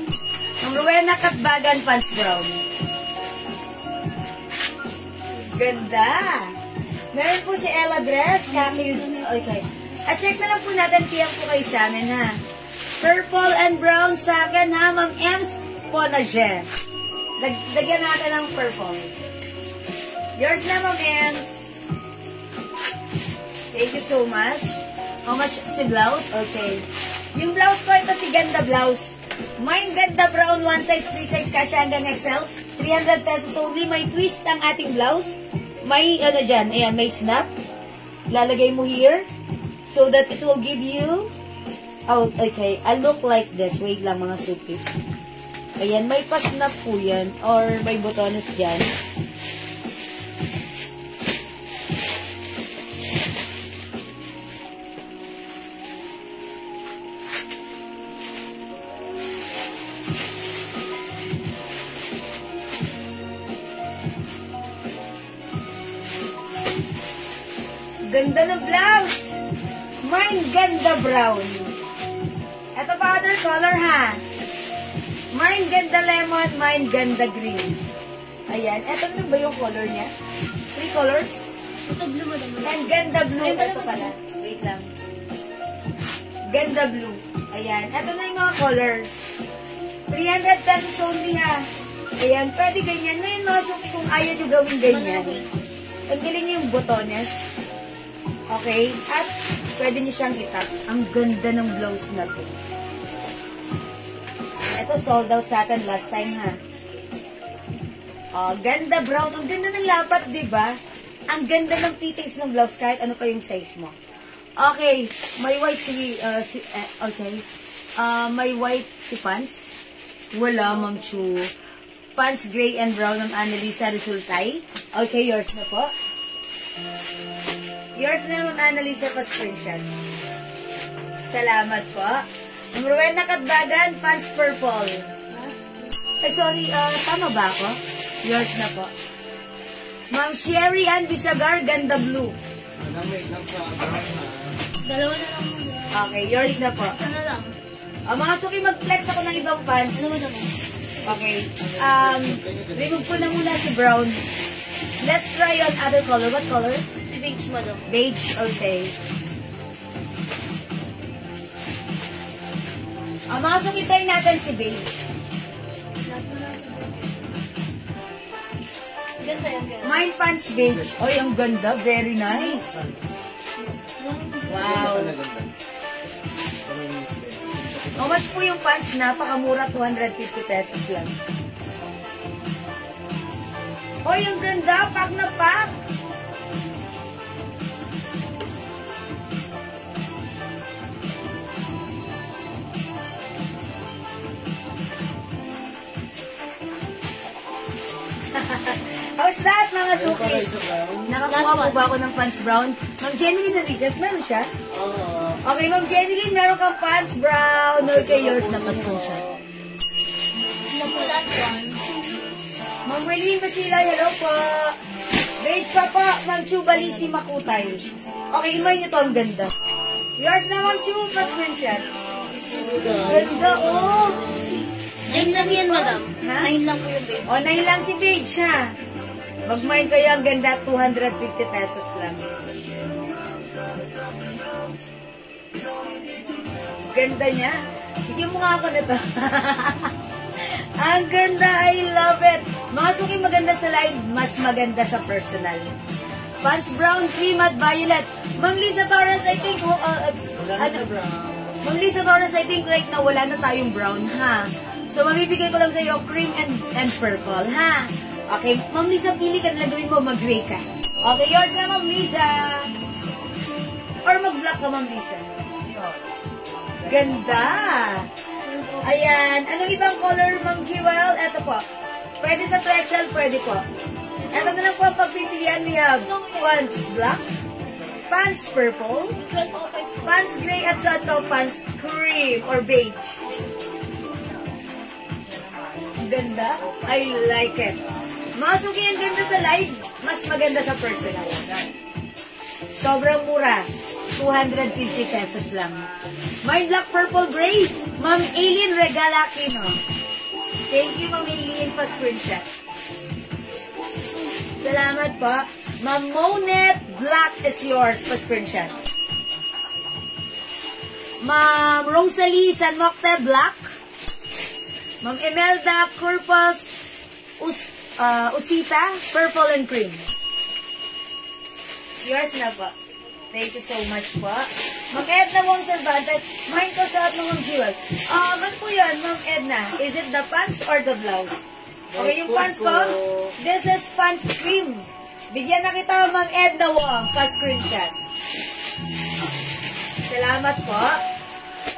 Ma'am Rowena Katbagan, pants brown. Ganda! Meron po si Ella Dress, Kaki. Okay. At check na lang po natin, tiyak po kayo sa amin ha. Purple and brown sa akin ha, Ma'am Ems Ponager. Lagyan natin ng purple. Yours na, Ma'am Ems. Thank you so much. How much si blouse? Okay. Yung blouse ko, ito si Ganda blouse. Mine Ganda brown, one size, free size, kasya hanggang XL. 300 pesos only. May twist ang ating blouse. May, ano dyan, ayan, may snap. Lalagay mo here. So that it will give you, oh, okay, I look like this. Wait lang mga suki. Ayan, may pa-snap po yan. Or may botones dyan. Ganda ng blouse. Mine Ganda brown. Ito pa other color ha. Mine Ganda lemon, mine Ganda green. Ayan. Ito na ba yung color niya? 3 colors? ito blue madam. And Ganda blue. Ito pala. Wait lang. Ganda blue. Ayan. Ito na yung mga color. 300 pesos only ha. Ayan. Pwede ganyan. Ngayon mga suki kung ayaw nyo gawin ganyan. Tanggalin nyo yung botones. Okay? At pwede niyo siyang itap. Ang ganda ng blouse na to. Ito sold out sa atin last time ha. Oh, ganda brown. Ang ganda ng lapat, di ba? Ang ganda ng fittings ng blouse kahit ano pa yung size mo. Okay. May white okay. May white si pants. Wala, Ma'am Chu. Pants gray and brown ng Annalisa Resultay. Okay, yours na po. Yours na yung Annalisa pa screenshot. Salamat po. Ang Rowena Katbagan, pants purple. Ay, sorry, tama ba ako? Yours na po. Ma'am Sherry Ann Bisagar, Ganda blue. Dalawa na lang. Okay, yours na po. Ano lang? Mga suki, mag-flex ako ng ibang pants. Ano madam? Okay. Remove ko na muna si brown. Let's try on other color. What color? Si beige, madam. Beige, okay. Masukin tayo natin si beige. Ganda yan, ganda. Mine pants beige. Oh, ang ganda. Very nice. Wow. How much po yung pants? Napakamura, 250 pesos lang. Oh, yung ganda. Pack na pack. How's that, mga suki? Nakakuha po ba ako ng pants brown? Ma'am Jenny Naligas, meron siya? Okay, Ma'am Jenny, meron kang pants brown. Okay, yours na pasko siya. Last one. Ma'am Willie Basila, hello po. Beige pa po, Ma'am Chu Balisi Makutay. Okay, imay niyo to, ang ganda. Yours na, Ma'am Chu, pasko siya. Ganda, oh. 9 lang yan, madam. Ha? 9 lang po yung beige. O, 9 lang si Beige, ha? Mag-mind kayo, ang ganda, 250 pesos lang. Ganda niya. Hindi mo nga ako nito. Ang ganda, I love it. Mga suki maganda sa live, mas maganda sa personal. Pants brown, cream at violet. Ma'am Lisa Torres, I think, Ma'am Lisa Torres, I think right now wala na tayong brown, ha? So, mabibigay ko lang sa iyo cream and purple, ha? Okay, Ma'am Lisa, pili ka na lang, gawin mo, mag-gray ka. Okay, yours na, Ma'am Lisa. Or mag-black ka, Ma'am Lisa. Ganda. Ayan. Anong ibang color, Ma'am Jewel? Eto po. Pwede sa 2XL, pwede po. Eto na lang po ang pagpipilian. We have pants black, pants purple, 12.05. pants gray, at sa ito, pants cream or beige. Ganda. I like it. Masuki ang ganda sa live, mas maganda sa personal. Sobrang mura. 250 pesos lang. Mine black, purple, gray. Ma'am Aileen Regalakino. Thank you, Ma'am Aileen, pa screenshot. Salamat po. Ma'am Monet, black is yours, pa screenshot. Ma'am Rosalie San Mocte, black. Ma'am Imelda Corpus Usita, purple and cream. Yours na po. Thank you so much po. Ma'am Edna Wong Cervantes, mine ko sa at Ma'am Jewel. Ano po yan, Ma'am Edna? Is it the pants or the blouse? Okay, yung pants ko, this is pants cream. Bigyan na kita, Ma'am Edna Wong, pa-screenshot. Salamat po.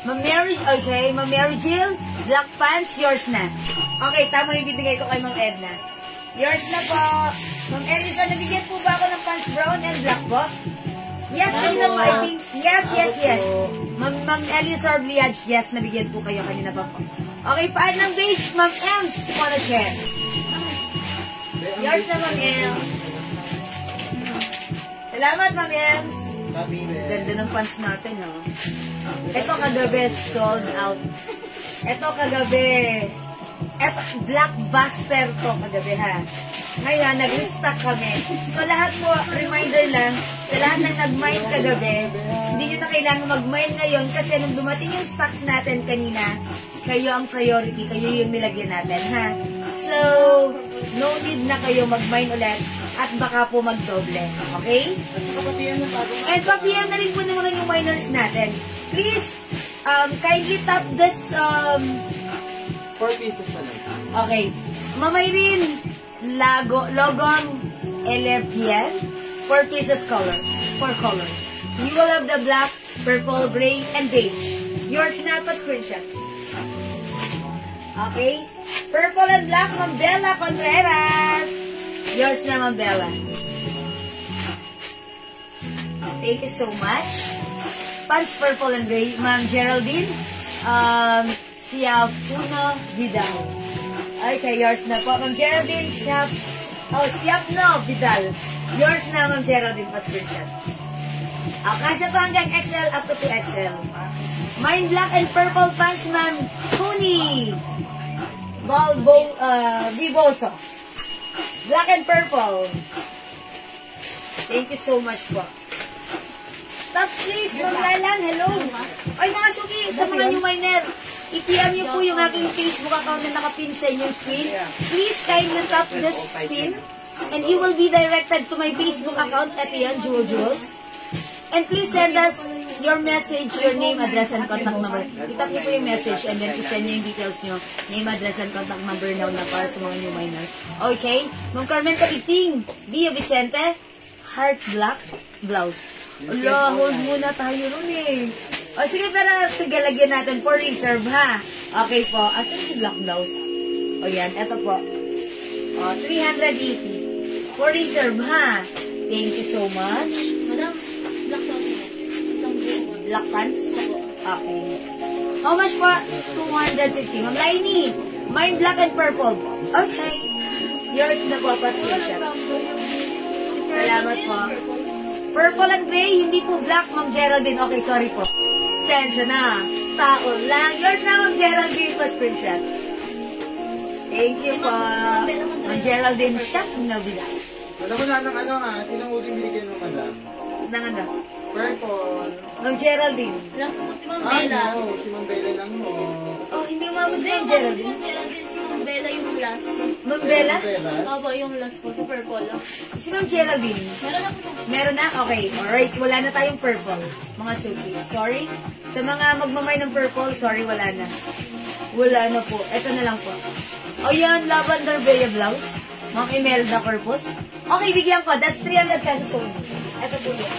Ma'am Mary, okay, Ma'am Mary Jill, black pants, yours na. Okay, tama yung binigay ko kay Ma'am Edna. Yours na po. Ma'am Elisa, nabigyan po ba ako ng pants brown and black po? Yes, kanina po, I think. Yes. Ma'am Elisa Orbliage, yes, nabigyan po kayo kanina pa po. Okay, paan ng beige, Ma'am Ems, wanna share? Yours na, Ma'am Ems. Salamat, Ma'am Ems. Ganda ng pants natin, ha? Ito kagabi, sold out. Ito kagabi. Ito, blockbuster to kagabi, ha? Ngayon, nag-restock kami. So, lahat po, reminder lang, sa lahat ng nag-mine kagabi, hindi nyo na kailangan mag-mine ngayon kasi nung dumating yung stocks natin kanina, kayo ang priority, kayo yung nilagyan natin, ha? So, no need na kayo mag-mine ulit at baka po mag-doble, okay? And pa-PM na rin po naman yung miners natin. Please, kindly tap this, 4 pieces na lang. okay. Mamayrin, Logon Elepian, 4 pieces color, 4 colors. You will have the black, purple, gray, and beige. Yours na pa screenshot. Okay? Purple and black, Ma'am Bella Contreras. Yours na, Ma'am Bella. Thank you so much. Pants purple and gray, Ma'am Geraldine. Siapuno Vidal. Okay, yours na po. Ma'am Geraldine, Siapno Vidal. Yours na, Ma'am Geraldine, pa screenshot. Kasya to hanggang XL up to 2XL. Mine black and purple pants, Ma'am Tony Vivoso. Black and purple. Thank you so much po. Tops please, Ma'am Lalang, hello. Ay mga suki, sa mga new miner, i-PM niyo po yung aking Facebook account na nakapin sa inyong screen. Please kindly tap the pin and you will be directed to my Facebook account at yan, Jewel Jewels. And please send us your message, your name, address, and contact number. I-tap niyo po yung message and then i-send niyo yung details niyo, name, address, and contact number now na para sa mga new miner. Okay? Ma'am Carmen Kapiting, Via Vicente, Heart Black Blouse. Ala, hold muna tayo ron eh. O sige, pero sige, lagyan natin for reserve ha. Okay po. Asan si Black Blouse? O yan, eto po. O, 380. For reserve ha. Thank you so much. Madam, black sauce. Isang blue. Black pants? Okay. How much po? 250. Ma'am Lainey, mine black and purple. Okay. Yours na po, pa-screenshot. Salamat po. Purple and gray, hindi po black, Ma'am Geraldine. Okay, sorry po. Sensya na. Tao lang. Yours na, Ma'am Geraldine, pa-screenshot. Thank you po. Ma'am Geraldine, shop na bilang. Alam mo na ng ano ha, sinong uling binigyan mo madam? Nang ano? Purple. Ma'am Geraldine. Last po si Ma'am Ah, Bella. no, si Ma'am Bella lang mo. Oh, hindi umabot si Hindi, Ma'am yung Geraldine. Ma'am Geraldine, si Ma'am Bella yung last. Ma'am Bella? Bella? Opo, yung last po, si Purple. Si Ma'am Geraldine. Meron na po. Meron na? Okay. Alright. Wala na tayong purple. Mga suki. Sorry. Sa mga magmamay ng purple, sorry, wala na. Wala na po. Ito na lang po. O yan, lavender Bea blouse. Ma'am Imelda Corpus. Okay, bigyan ko. That's 300 pesos only. Ito po yan.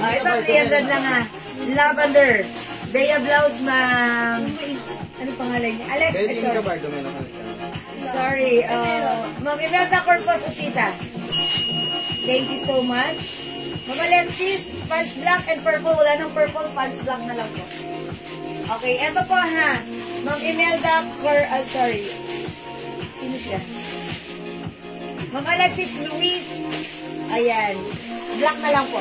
Ito 300 lang ha. Lavender. Bea blouse, ma'am. Ano pangalan niya? Alex. Pwede Sorry. ka ba? Dumelo ka. Sorry. Ma'am Imelda Corpus Osita. Thank you so much. Ma'am Alexis, pants black and purple. Wala nang purple, pants black na lang po. Okay, eto po ha. Ma'am Imelda sorry. Sino siya? Ma'am Alexis Luis. Ayan. Black na lang po.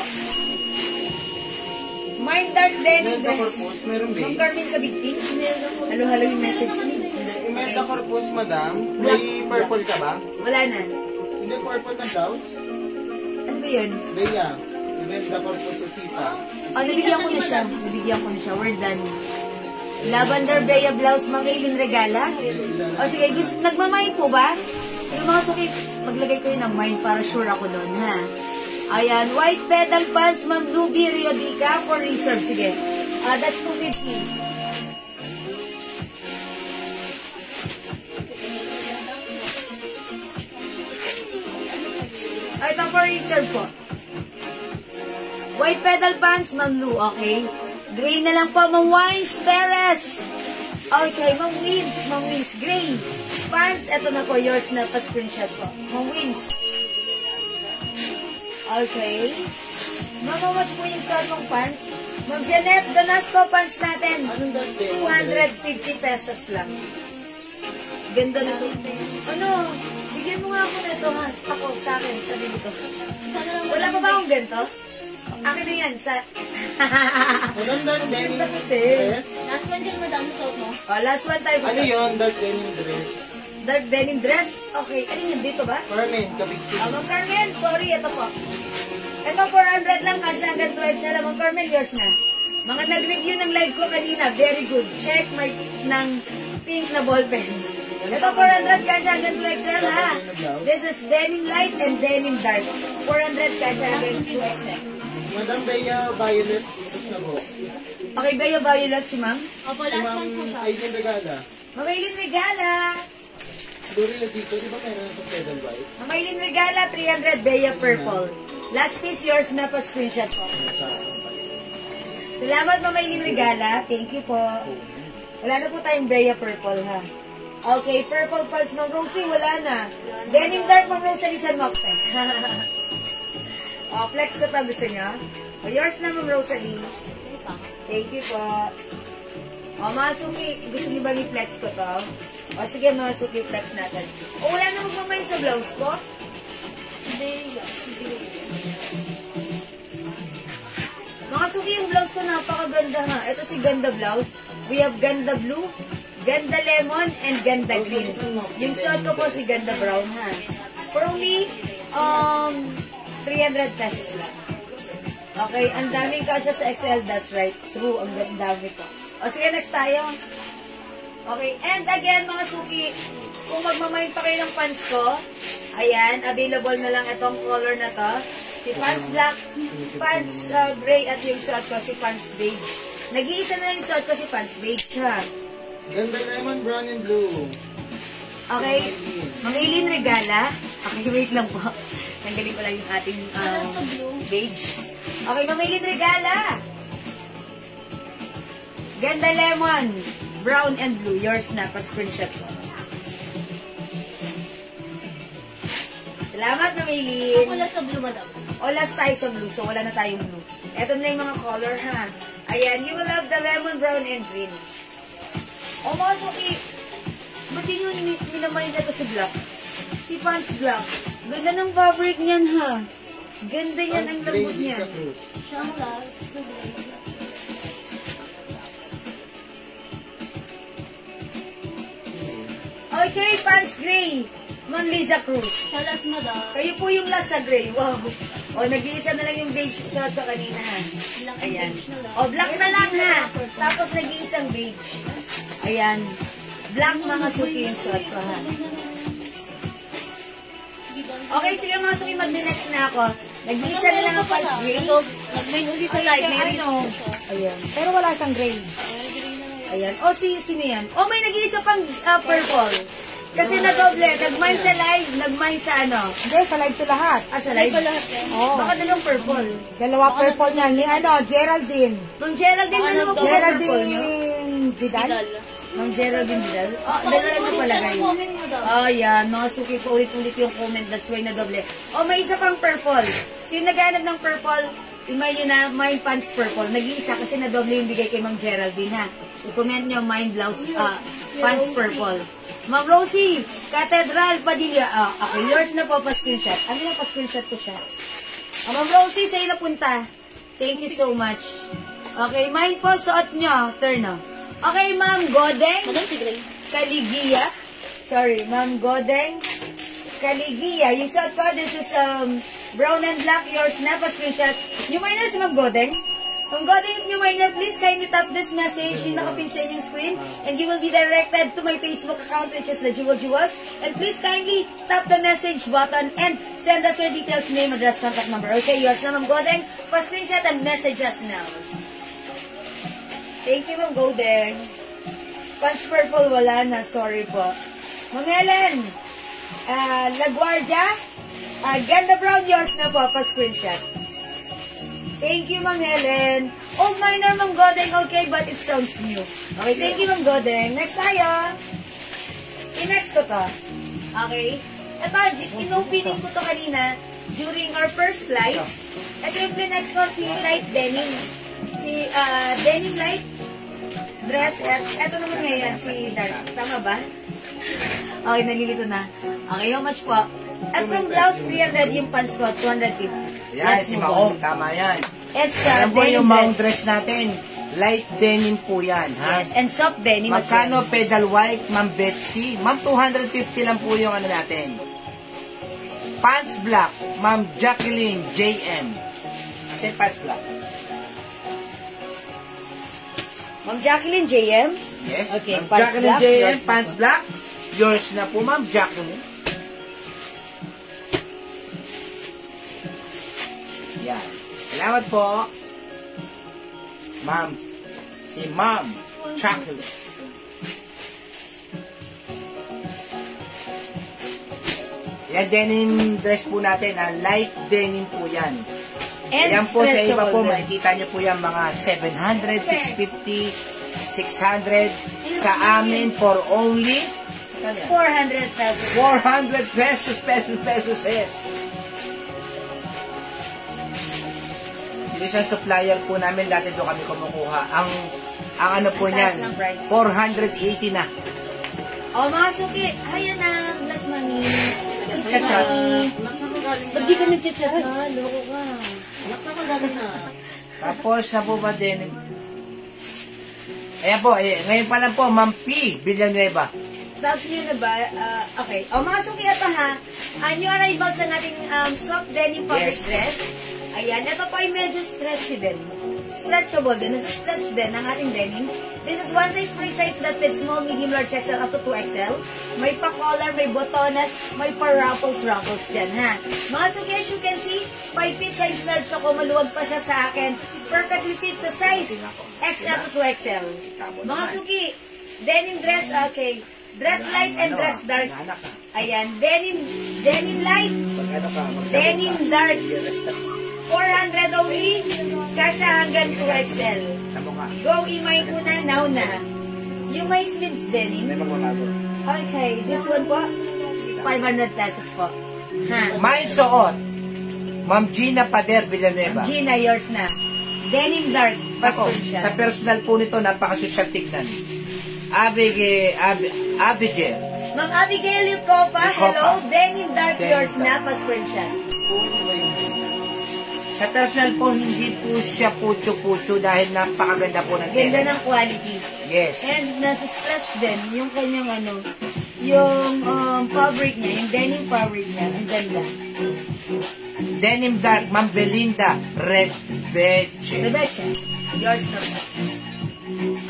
Mine dark denim Imelda dress. Corpus, meron ba? Ma'am Carmen Kabigting. Halo-halo yung message niya. Imelda Corpus, madam. May purple ka ba? Wala na. Hindi, purple na blouse. Ano ba yun? Bea. Imelda Corpus Osita. Oh, nabigyan ko na siya. Nabigyan ko na siya. We're done. Lavender Bea blouse, Ma'am Aileen Regala. O sige, nagmamine po ba? Yung mga suki, maglagay ko yun ng mine para sure ako doon, ha? Ayan, white pedal pants, Ma'am Ruby Riodica for reserve. Sige. That's 250. Ito for reserve po. White pedal pants, Ma'am Lou, okay? Gray na lang po, Ma'am Wines Perez. Okay, Ma'am Wins, gray. Pants, eto na po, yours na pa-screenshot po. Ma'am Wins. Okay. Ma'am, how much po yung suot mong pants? Ma'am Janet, danas po pants natin. Anong dati? 250 pesos lang. Ganda na ito. Ano? Bigyan mo nga ako na ito, ha? Ako, sa akin, sarili ko. Wala pa ba akong ganito? Akin na yan, sa... Anong dark denim Ganda kasi. dress? Last one din, madam, suot mo. Last one tayo sa Ano yun? Dark denim dress. dark denim dress. Okay, ano yun? Dito ba? Carmen, kabigtin. Ma'am Carmen, sorry, ito po. Ito, 400 lang kasi hanggang 12 sila. Ma'am Carmen, yours na. Mga nag-review ng live ko kanina, very good. Check my ng pink na ballpen. Ito, 400 kasi hanggang 12 sila, ha? This is denim light and denim dark. 400 kasi hanggang 2 XL. Madam Bea Violet, tapos na po. Okay, Bea Violet si ma'am. Opo, Si last Ma'am one po siya. Aileen Regala. Mamaylin Regala. Dorila dito, di ba meron sa pedal white? Mamaylin Regala, 300 Bea Purple. Last piece, yours na pa screenshot po. Salamat, Mamaylin Regala. Thank you po. Wala na po tayong Bea Purple, ha? Okay, Purple Pulse, Ma'am Rosie, wala na. Denim Dark, Ma'am Rosalie San Moxen. Oh, flex ko to, gusto nyo? Oh, yours na, Ma'am Rosalie. Thank you po. O, mga suki, gusto niyo ba i-flex ko to? O, sige, mga suki, flex natin. O, wala na magmamay sa blouse ko? Hindi. Mga suki, yung blouse ko napakaganda ha. Ito si Ganda Blouse. We have Ganda Blue, Ganda lemon and ganda green. Yung suot ko po si ganda brown ha. For only 300 pesos lang. Okay, ang daming kasya sa XL, that's right. True, ang dami ko. O sige, next tayo. Okay, and again mga suki, kung magmamayin pa kayo ng pants ko, ayan, available na lang itong color na to. Si pants black, pants gray, at yung suot ko si pants beige. Nag-iisa na yung suot ko si pants beige ha. Ganda lemon, brown, and blue. Okay, Mamilin Regala. Okay, wait lang po. Tanggalin ko lang yung ating beige. Okay, Mamilin Regala. Ganda lemon, brown and blue. Yours na, pa-screenshot mo. Salamat, Mamilin. Wala sa blue, madam. O, last tayo sa blue, so wala na tayong blue. Ito na yung mga color, ha? Ayan, you will have the lemon, brown, and green. O, mga suki, ba't yun yung minamay na ito si black? Si pants black. Ganda ng fabric niyan, ha? Ganda yan ang lambot niyan. Siya ang last. So, Okay, pants gray. Ma'am Liza Cruz. siya last, madam. Kayo po yung last sa gray. Wow. O, nag-iisa na lang yung beige suot ko kanina, ha? Black and Ayan. beige na lang. O, black na lang, ha? Tapos nag-iisang beige. Ayan. Black mga suki yung suot ko, ha? Okay, sige mga suki, mag-next na ako. Nag-iisa na lang ang pants gray. Ito, nag-main ulit sa live. May reason siya. Ayan. Pero wala siyang gray. Ayan. O, sino yan? O, may nag-iisa pang purple. Kasi na-doble. Nag-mine sa live, nag-mine sa ano. Hindi, sa live to lahat. Ah, sa live? lahat yan. Oo. Baka dalawang purple. Dalawa purple niya. Ni Geraldine. Nung Geraldine, dalawang purple nyo? Geraldine Vidal. Vidal. Nung Geraldine Vidal? Dalawa na palagay. Comment mo daw. Oh, yan. Mga suki pa ulit-ulit yung comment. That's why na-doble. O, may isa pang purple. So, yung naghanap ng purple, imay nyo na, mine pants purple. Nag-iisa kasi na-doble yung bigay kay Mang Geraldine, ha? I-comment nyo, mine blouse, pants purple. Ma'am Rosie, Cathedral Padilla. Okay, yours na po pa-screenshot. Ano yung pa-screenshot ko siya? Ma'am Rosie, sa'yo na punta. Thank you so much. Okay, mine po, suot nyo. Turn off. Okay, Ma'am Godeng Madam, si Gray. Caligia. Sorry, Ma'am Godeng Caligia. Yung suot ko, this is brown and black. Yours na pa-screenshot. New minor si Ma'am Godeng. Ma'am Godeng, new minor, please kindly tap this message. Yung nakapin sa inyong screen. And you will be directed to my Facebook account, which is the Jewel Jewels. And please kindly tap the message button and send us your details, name, address, contact number. Okay, yours na, Ma'am Godeng. Pa-screenshot and message us now. Thank you, Ma'am Godeng. Pants purple, wala na. Sorry po. Ma'am Helen, LaGuardia, ganda brown, yours na po. Pa-screenshot. Thank you, Ma'am Helen. Oh, minor, Ma'am Godeng. Okay, but it sounds new. Okay, thank you, Ma'am Godeng. Next tayo. I-next ko to. Okay? Ito, in-opening ko to kanina during our first live. Ito yung next ko, si Light Denim. Si Denim Light dress. At ito naman ngayon, si Dark. Tama ba? Okay, nalilito na. Okay, how much po? At yung blouse, 300, yung pants ko, 250. Yan, Let's si move Maong, on. tama yan. It's Alam po denim yung Maong dress. dress natin. Light denim po yan, ha? Yes, and soft denim as well. Magkano pedal white, Ma'am Betsy? Ma'am, 250 lang po yung ano natin. Pants black, Ma'am Jacqueline JM. Kasi pants black. Ma'am Jacqueline JM. Yes, Okay, Ma'am pants Jacqueline black, JM, yours na pants po. black. Yours na po, Ma'am Jacqueline. Yan. Salamat po. Ma'am. Si Ma'am Jacqueline. Yan denim dress po natin, light denim po yan. And Yan po sa iba po, stretchable. makikita nyo po yan mga 700, 650, 600. Sa amin for only 400 pesos. 400 pesos. Yung isang supplier po namin, dati doon kami kumukuha. Ang ano po Ang niyan, taas ng price. 480 na. O, mga suki. Ayan na. Bless money. Bless Chat-chat. money. Ba't di ka nag-chat na? Loko ka. Anak na magaling na. Tapos na po ba din? Ayan po, ngayon pa lang po, Ma'am P. Villanueva. Tapos nyo na ba? Okay. O mga suki ito ha. New arrivals sa nating soft denim fabric Yes. dress. Ayan. Ito po ay medyo stretchy din. Stretchable din. Nasa-stretch din ang ating denim. This is one size free size that fits small, medium, large XL up to 2XL. May pa-collar, may botonas, may pa-ruffles dyan ha. Mga suki, as you can see, 5 feet size large ako. Maluwag pa siya sa akin. Perfectly fit sa size XL to 2XL. Mga suki, denim dress, okay. Dress light and dress dark. Ayan, denim light, denim dark. 400 only, kasha hanggang 2XL. Go, imay ko na, now na. Yung may sleeves denim. Okay, this one po, 500 pesos po. Ha? May suot, Ma'am Gina Pader Villanueva. Gina, yours na. Denim dark, Ako, passport siya. sa personal po nito, napakasosyal tignan. Abigail. Ma'am Abigail Yucopa, hello. Yucopa. Denim dark, Denim yours dark. na, passport siya. Sa personal po, hindi po siya pucho-pucho dahil napakaganda po ng Ganda denim. ng quality. Yes. And nasa stretch din, yung kanyang yung fabric niya, yung denim fabric niya, ang ganda. Denim dark, Ma'am Belinda Rebeche. Rebecca, yours na.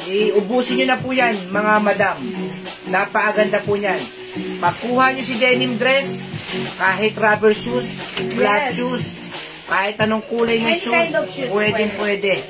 Iubusin nyo na po yan, mga madam. Napakaganda po niyan. Pagkuha nyo si denim dress, kahit rubber shoes, flat Yes. shoes, kahit anong kulay ng Any shoes, kind of shoes, pwede.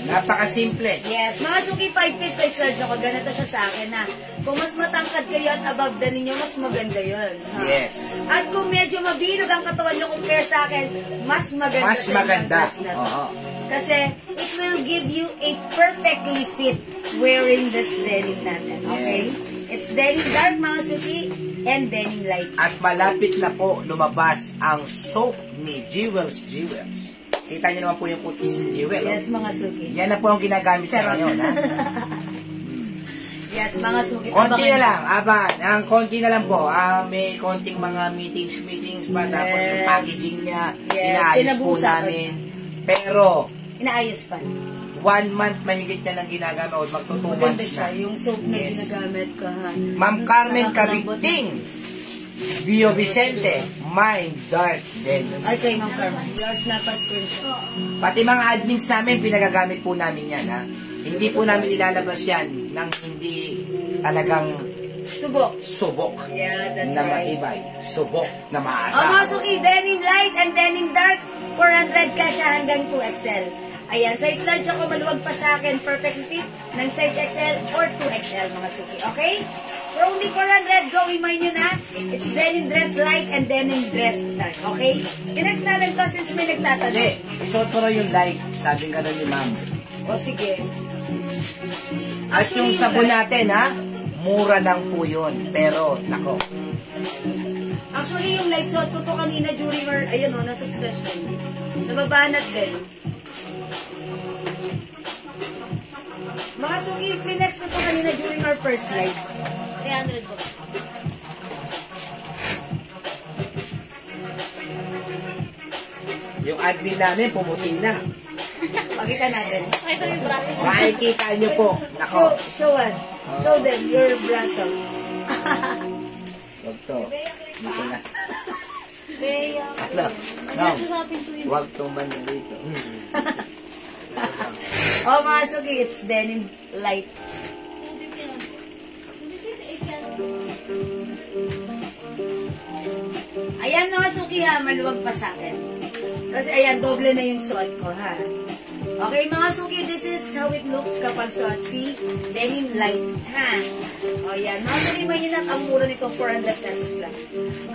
Napakasimple. Yes, mga suki 5 feet size large ako, ganito siya sa akin ha. Kung mas matangkad kayo at above the ninyo, mas maganda yun. Ha? Yes. At kung medyo mabilog ang katawan nyo compare sa akin, mas maganda Mas sa inyong maganda. dress na to. Oo. Kasi it will give you a perfectly fit wearing this denim natin. Okay? Yes. It's denim dark, mga suki, and denim light. At malapit na po lumabas ang soap ni Jewels. Kita niyo naman po yung putis ni Jewel. Yes, mga suki. Yan na po ang ginagamit niya Charot. ngayon. Ha? Yes, mga suki. Konti Abangan na nyo. lang, ang konti na lang po. May konting mga meetings pa, tapos yung Yes. packaging niya, Yes, inaayos po pinabusan. namin. Pero, Inaayos pa. 1 month mahigit na lang ginagamit o magto 2 Maganda months siya, na. yung soap na Yes. ginagamit ko ha. Ma'am Carmen Nakakalambot. Cabigting, Bio Vicente, Mind Dark Denim. Ay, kay Ma'am Carmen. Yours na pa screenshot. Pati mga admins namin, pinagagamit po namin yan. Ha? Hindi po namin ilalabas yan ng hindi talagang Subok. subok Yeah, that's na right. matibay. Subok na O maasa. mga suki, denim light and denim dark, 400 ka siya hanggang 2XL. Ayan, size large ako, maluwag pa sa akin, perfect fit ng size XL or 2XL mga suki, okay? For only 400, go, imay nyo na. It's denim dress light and denim dress dark, okay? Tinext namin to since may Hindi, nagtatanong. isuot ko rin yung light. Sabi nga rin ni ma'am. O sige. At yung Actually, sabon light- natin, ha? Mura lang po yun. Pero, nako. Actually, yung light suot ko to kanina during our, ayun o, nasa stretch din. Nababanat din. Mga suki, flex ko to kanina during our first live. 300 po. Yung admin namin, pumuti na. Pakita natin. Ito yung braso. Makikita nyo po. Nako. Show us. Show them your brasso. Huwag to. Dito na. Kaya, Ano? No. nasasapin ko yun. Huwag tong banda dito. Oh, mga suki, it's denim light. Ayan mga suki ha, maluwag pa sa akin. Kasi ayan, doble na yung suot ko ha. Okay mga suki, this is how it looks kapag suot si denim light ha. O yan, mga suki, imay nyo lang, ang mura nito, 400 pesos lang.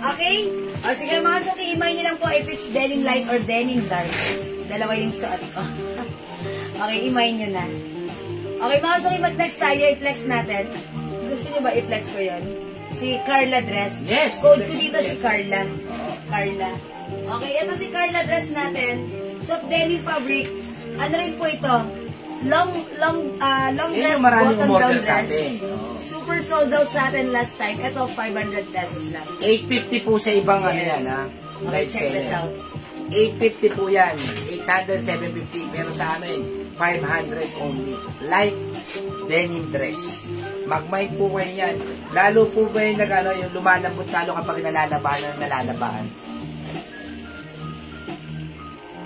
Okay? O sige mga suki, imay nyo lang po if it's denim light or denim dark. Dalawa yung suot ko. Okay, imay nyo na. Okay mga suki, mag-flex tayo, i-flex natin. Gusto nyo ba i-flex ko yun? Si Carla dress. Yes, Code ko i-flex dito mo si yan. Carla. Carla. Okay, ito si Carla dress natin. Soft denim fabric. Ano rin po ito? Long Yun dress, yung maraming bottom umorder down sa dress. atin. Super sold out sa atin last time. Ito, 500 pesos lang. 850 po sa ibang ano Yes. yan, ha? Okay, Live check this seller. out. 850 po yan. 800, 750. Pero sa amin, 500 only. Light denim dress. Mag-mind po kayo yan. Lalo po ba yung, yung lumalambot lalo kapag nalalabaan.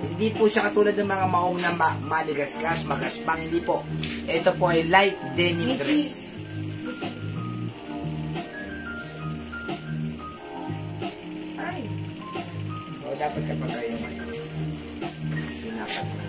Hindi po siya katulad ng mga maong na maligasgas, magaspang. Hindi po. Ito po ay light denim dress. Ay. O, dapat kapag kayo sinapat na.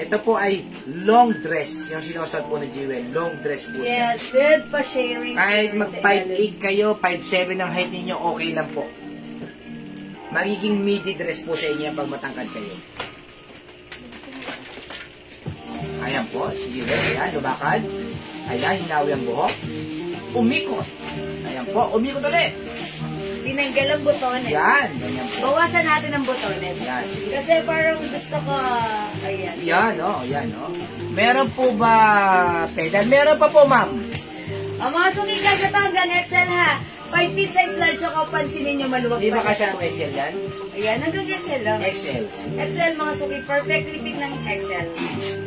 Ito po ay long dress. Yung sinusuot po ni Jewel. Long dress po siya. Yes, good pa sharing. Kahit mag 5'8 kayo, 5'7 ang height ninyo, okay lang po. Magiging midi dress po sa inyo pag matangkad kayo. Ayan po, si Jewel. Ayan, lumakad. Ayan, hinawi ang buhok. Umikot. Ayan po, umikot ulit. Tinanggal ang butones. Yan, ganyan po. Bawasan natin ang butones. Yan, sige. Kasi parang gusto ko, ayan. Yan, o, yan, o. Meron po ba pedal? Meron pa po, ma'am. Ang mga suking kagata hanggang XL ha. 5 feet size large ako, pansinin nyo maluwag Di ba pa kasi siya. ang XL yan? Ayan, hanggang XL lang. XL. XL mga suking, perfectly fit ng XL.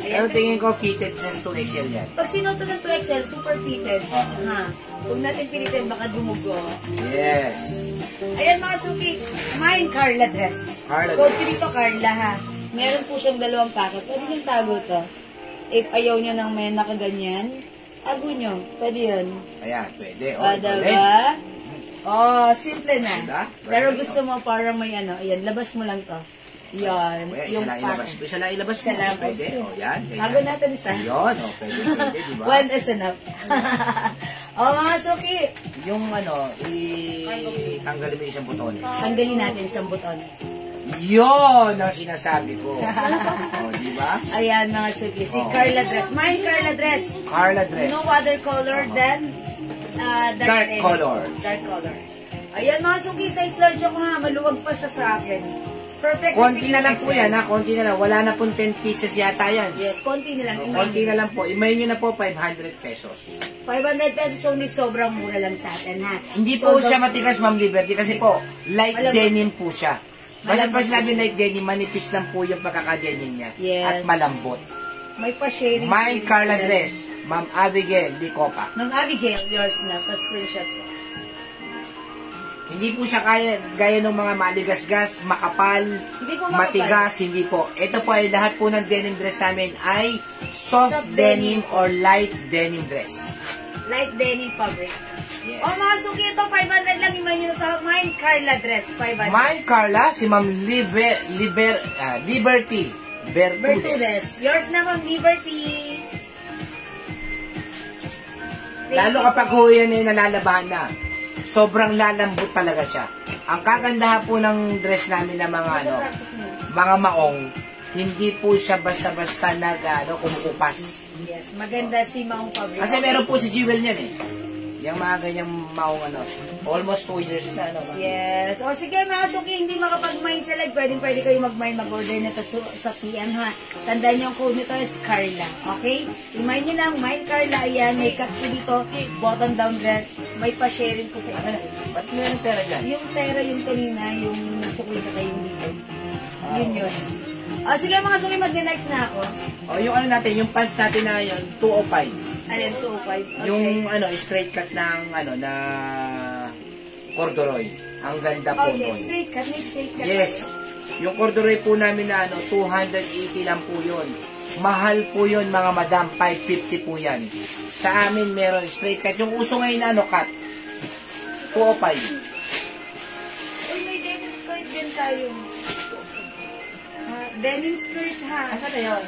Pero Ayan, tingin ko fitted sa 2XL yan. pag sinuto ng 2XL, super fitted. Ha. Huwag natin pilitin, baka dumugo. Yes. Ayan mga suki, mine Carla dress. Carla Code dress. ko dito Carla ha. Meron po siyang dalawang packet. Pwede niyong tago to. If ayaw niyo ng may nakaganyan, tago niyo. Pwede yun. Ayan, pwede. O, diba? Oh, simple na. Diba? Pero gusto mo parang may ano, ayan, labas mo lang to. Yan, Kaya yung isa lang ilabas. packet. Isa lang ilabas mo. Isa lang. Pwede. O, yan. Tago natin isa. Yun. O, pwede, diba? One is enough. Oh, mga suki. Yung tanggalin mo yung isang butones. Tanggalin natin isang butones. Yun ang sinasabi ko. O, diba? Ayan, mga suki. Si Carla dress. Mine Carla dress. Carla dress. No other color than Dark red. color. Dark color. Ayan mga suki, size large ako ha. Maluwag pa siya sa akin. Perfect. Konti na lang po yan, ha? Konti na lang. Wala na pong 10 pieces yata yan. Yes, konti na lang. Konti na lang po. Imayin nyo na po 500 pesos. 500 pesos only, sobrang mura lang sa atin ha. Hindi po siya matigas, Ma'am Liberty, kasi po, light Malambot. denim po siya. Basta Malambot pa sinabi light denim, manipis lang po yung pagkakadenim niya. Yes. At malambot. May pa-sharing. My Carla dress, Ma'am Abigail Di Copa. Ma'am Abigail, yours na. Pa-screenshot ko. Hindi po siya gaya ng mga maligasgas, makapal, Hindi po makapal. matigas, hindi po. Ito po ay lahat po ng denim dress namin ay soft denim or light denim dress. Light denim fabric. Yes. O mga suki, ito 500 lang. Iman nyo na ito. Mine Carla dress, 500. My Carla, si Ma'am Liberty Bertudes. Bertudes. Yours na, Ma'am Liberty. Lalo kapag ho yan ay nalalabahan na. Sobrang lalambot talaga siya. Ang kagandahan po ng dress namin na mga maong, hindi po siya basta-basta kumukupas. Yes, maganda si Maong fabric. Kasi meron po si Jewel niyan eh. Yung mga ganyang maong almost 2 years na Yes. O sige mga suki, hindi makapag-mine sa live. Pwede kayo mag-mine, mag-order nito sa PM ha. Tandaan niyo ang code nito is Carla. Okay? I-mine niyo lang, mine Carla. Ayan, may cut ko dito. Button down dress. May pa-sharing ko sa inyo. Ba't meron pera dyan? Yung pera, yung kanina, yung nasukli na kayong dito. Yun. O sige mga suki, mag-next na ako. O yung natin, yung pants natin na yun, 205. Alin, 205. Okay. Yung straight cut ng na corduroy. Ang ganda po Oh yes, nun. straight cut. May straight cut. Yes. Yung corduroy po namin na 280 lang po yun. Mahal po yun mga madam, 550 po yan. Sa amin meron straight cut. Yung uso ngayon na cut. 205. Uy, may denim skirt din tayo. Denim skirt ha. Asa na yun,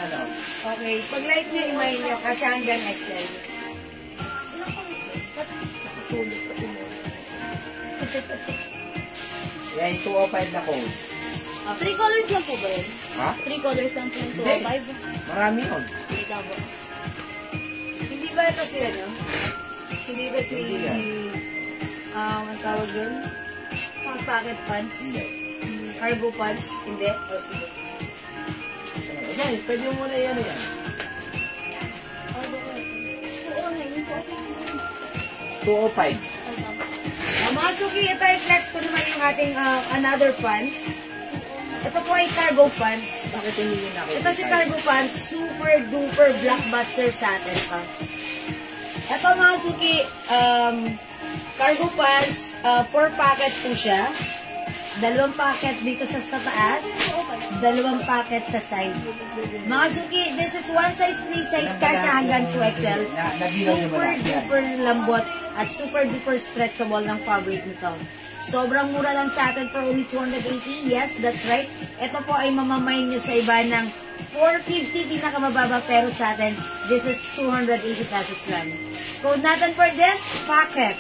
Okay, pag light nyo, imay nyo, kasi hanggang XL. Patulog. Yan, 205 na code. 3 colors lang po ba yun? Ha? 3 colors lang po yung Hindi. 205. Marami yun. Ikaw po. Hindi ba ito si ano? Hindi ba si... Hindi yan. ang tawag dun? Pang pocket pants? Hindi. Cargo pants? Hindi? O sige. Yan, pwede mo muna yan. Oo na, yun po. 205. Mga suki, ito i-flex ko naman yung ating another pants. Ito po ay cargo pants. Bakit hindi na ako? Ito si cargo pants, super duper blockbuster sa atin pa. Ito mga suki, cargo pants, 4 packet po siya. 2 packet dito sa taas, 2 packet sa side. Mga suki, this is one size, free size, kasha hanggang 2XL. Super duper lambot at super duper stretchable ng fabric nito. Sobrang mura lang sa atin for only 280. Yes, that's right. Ito po ay mamamain nyo sa iba ng 450 pinakamababa, pero sa atin, this is 280 pesos lang. Code natin for this packet.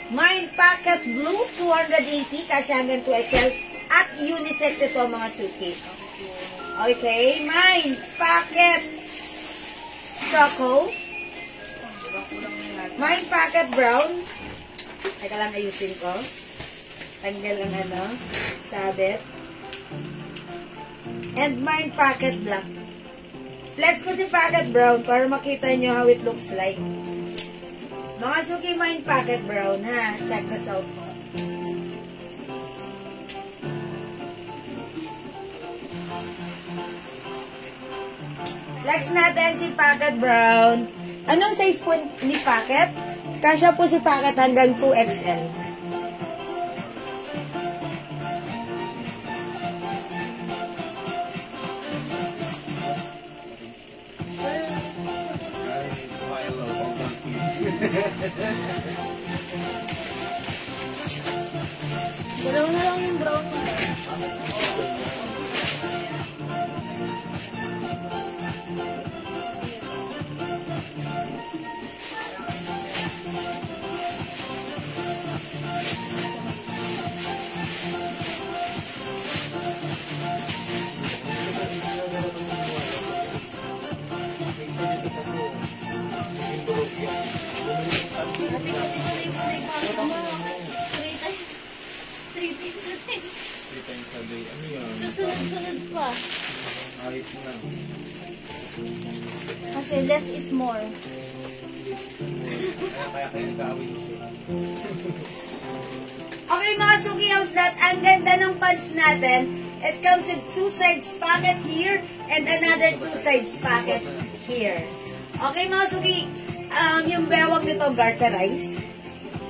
Mind Packet Blue, 280, kasya hanggang 2XL, at unisex ito mga suki. Okay, Mind Packet Choco, Mind Packet Brown, teka lang ayusin ko, tanggal ang sabit, and Mind Packet Black. Flex ko si Packet Brown para makita nyo how it looks like. Mga suki, Mind Packet Brown, ha? Check this out po. Flex natin si Packet Brown. Anong size po ni Packet? Kasya po si Packet hanggang 2XL. Dalawa na lang yung brown mo. Sunod pa. Ayos na. Kasi less is more. Kaya kayo nag-aawin siya. Okay mga suki, how's that? Ang ganda ng pants natin. It comes with 2 sides pocket here and another 2 sides pocket here. Okay mga suki, yung bewang nito garterized.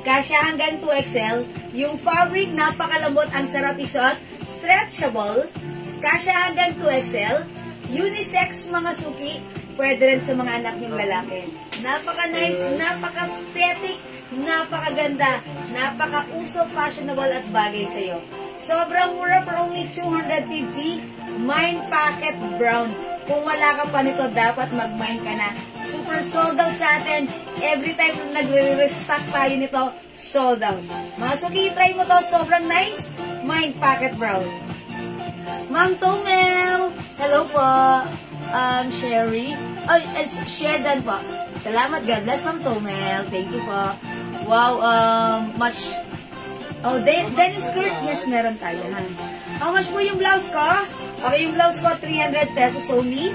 Kasya hanggang 2XL. Yung fabric, napakalambot, ang sarap isuot. Stretchable. Kasya hanggang 2XL. Unisex mga suki. Pwede rin sa mga anak niyong lalaki. Napaka-nice, napaka-aesthetic, napakaganda, napaka-uso, fashionable at bagay sa'yo. Sobrang mura for only 250. Mind Packet Brown. Kung wala ka pa nito, dapat mag-mind ka na. Super sold out sa atin. Every time na nagre-restock tayo nito, sold out. Mga suki, try mo to. Sobrang nice. Mind Packet Brown. Ma'am Tomel. Hello po. Sherry. Oh, Sheridan po. Salamat. God bless, Ma'am Tomel. Thank you po. Wow, much. Oh, denim skirt. Yes, meron tayo. Ha? How much po yung blouse ko? Okay, yung blouse ko, 300 pesos only.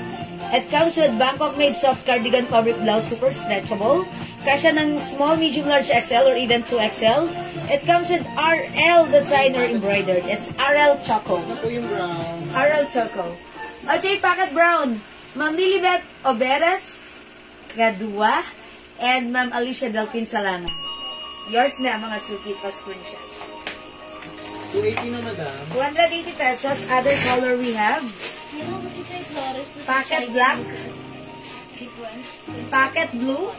It comes with Bangkok-made soft cardigan fabric blouse, super stretchable. Kasya ng small, medium, large XL or even 2XL. It comes with RL design or embroidered. It's RL Choco. Ano po yung brown? RL Choco. Okay, Packet Brown. Ma'am Lilibet Oberes Gadua and Ma'am Alicia Delpin Salana. Yours na, mga suki pa screenshot. 280 na, madam. 280 pesos. Other color we have. You know, makita yung flores. Packet black, Different. packet blue,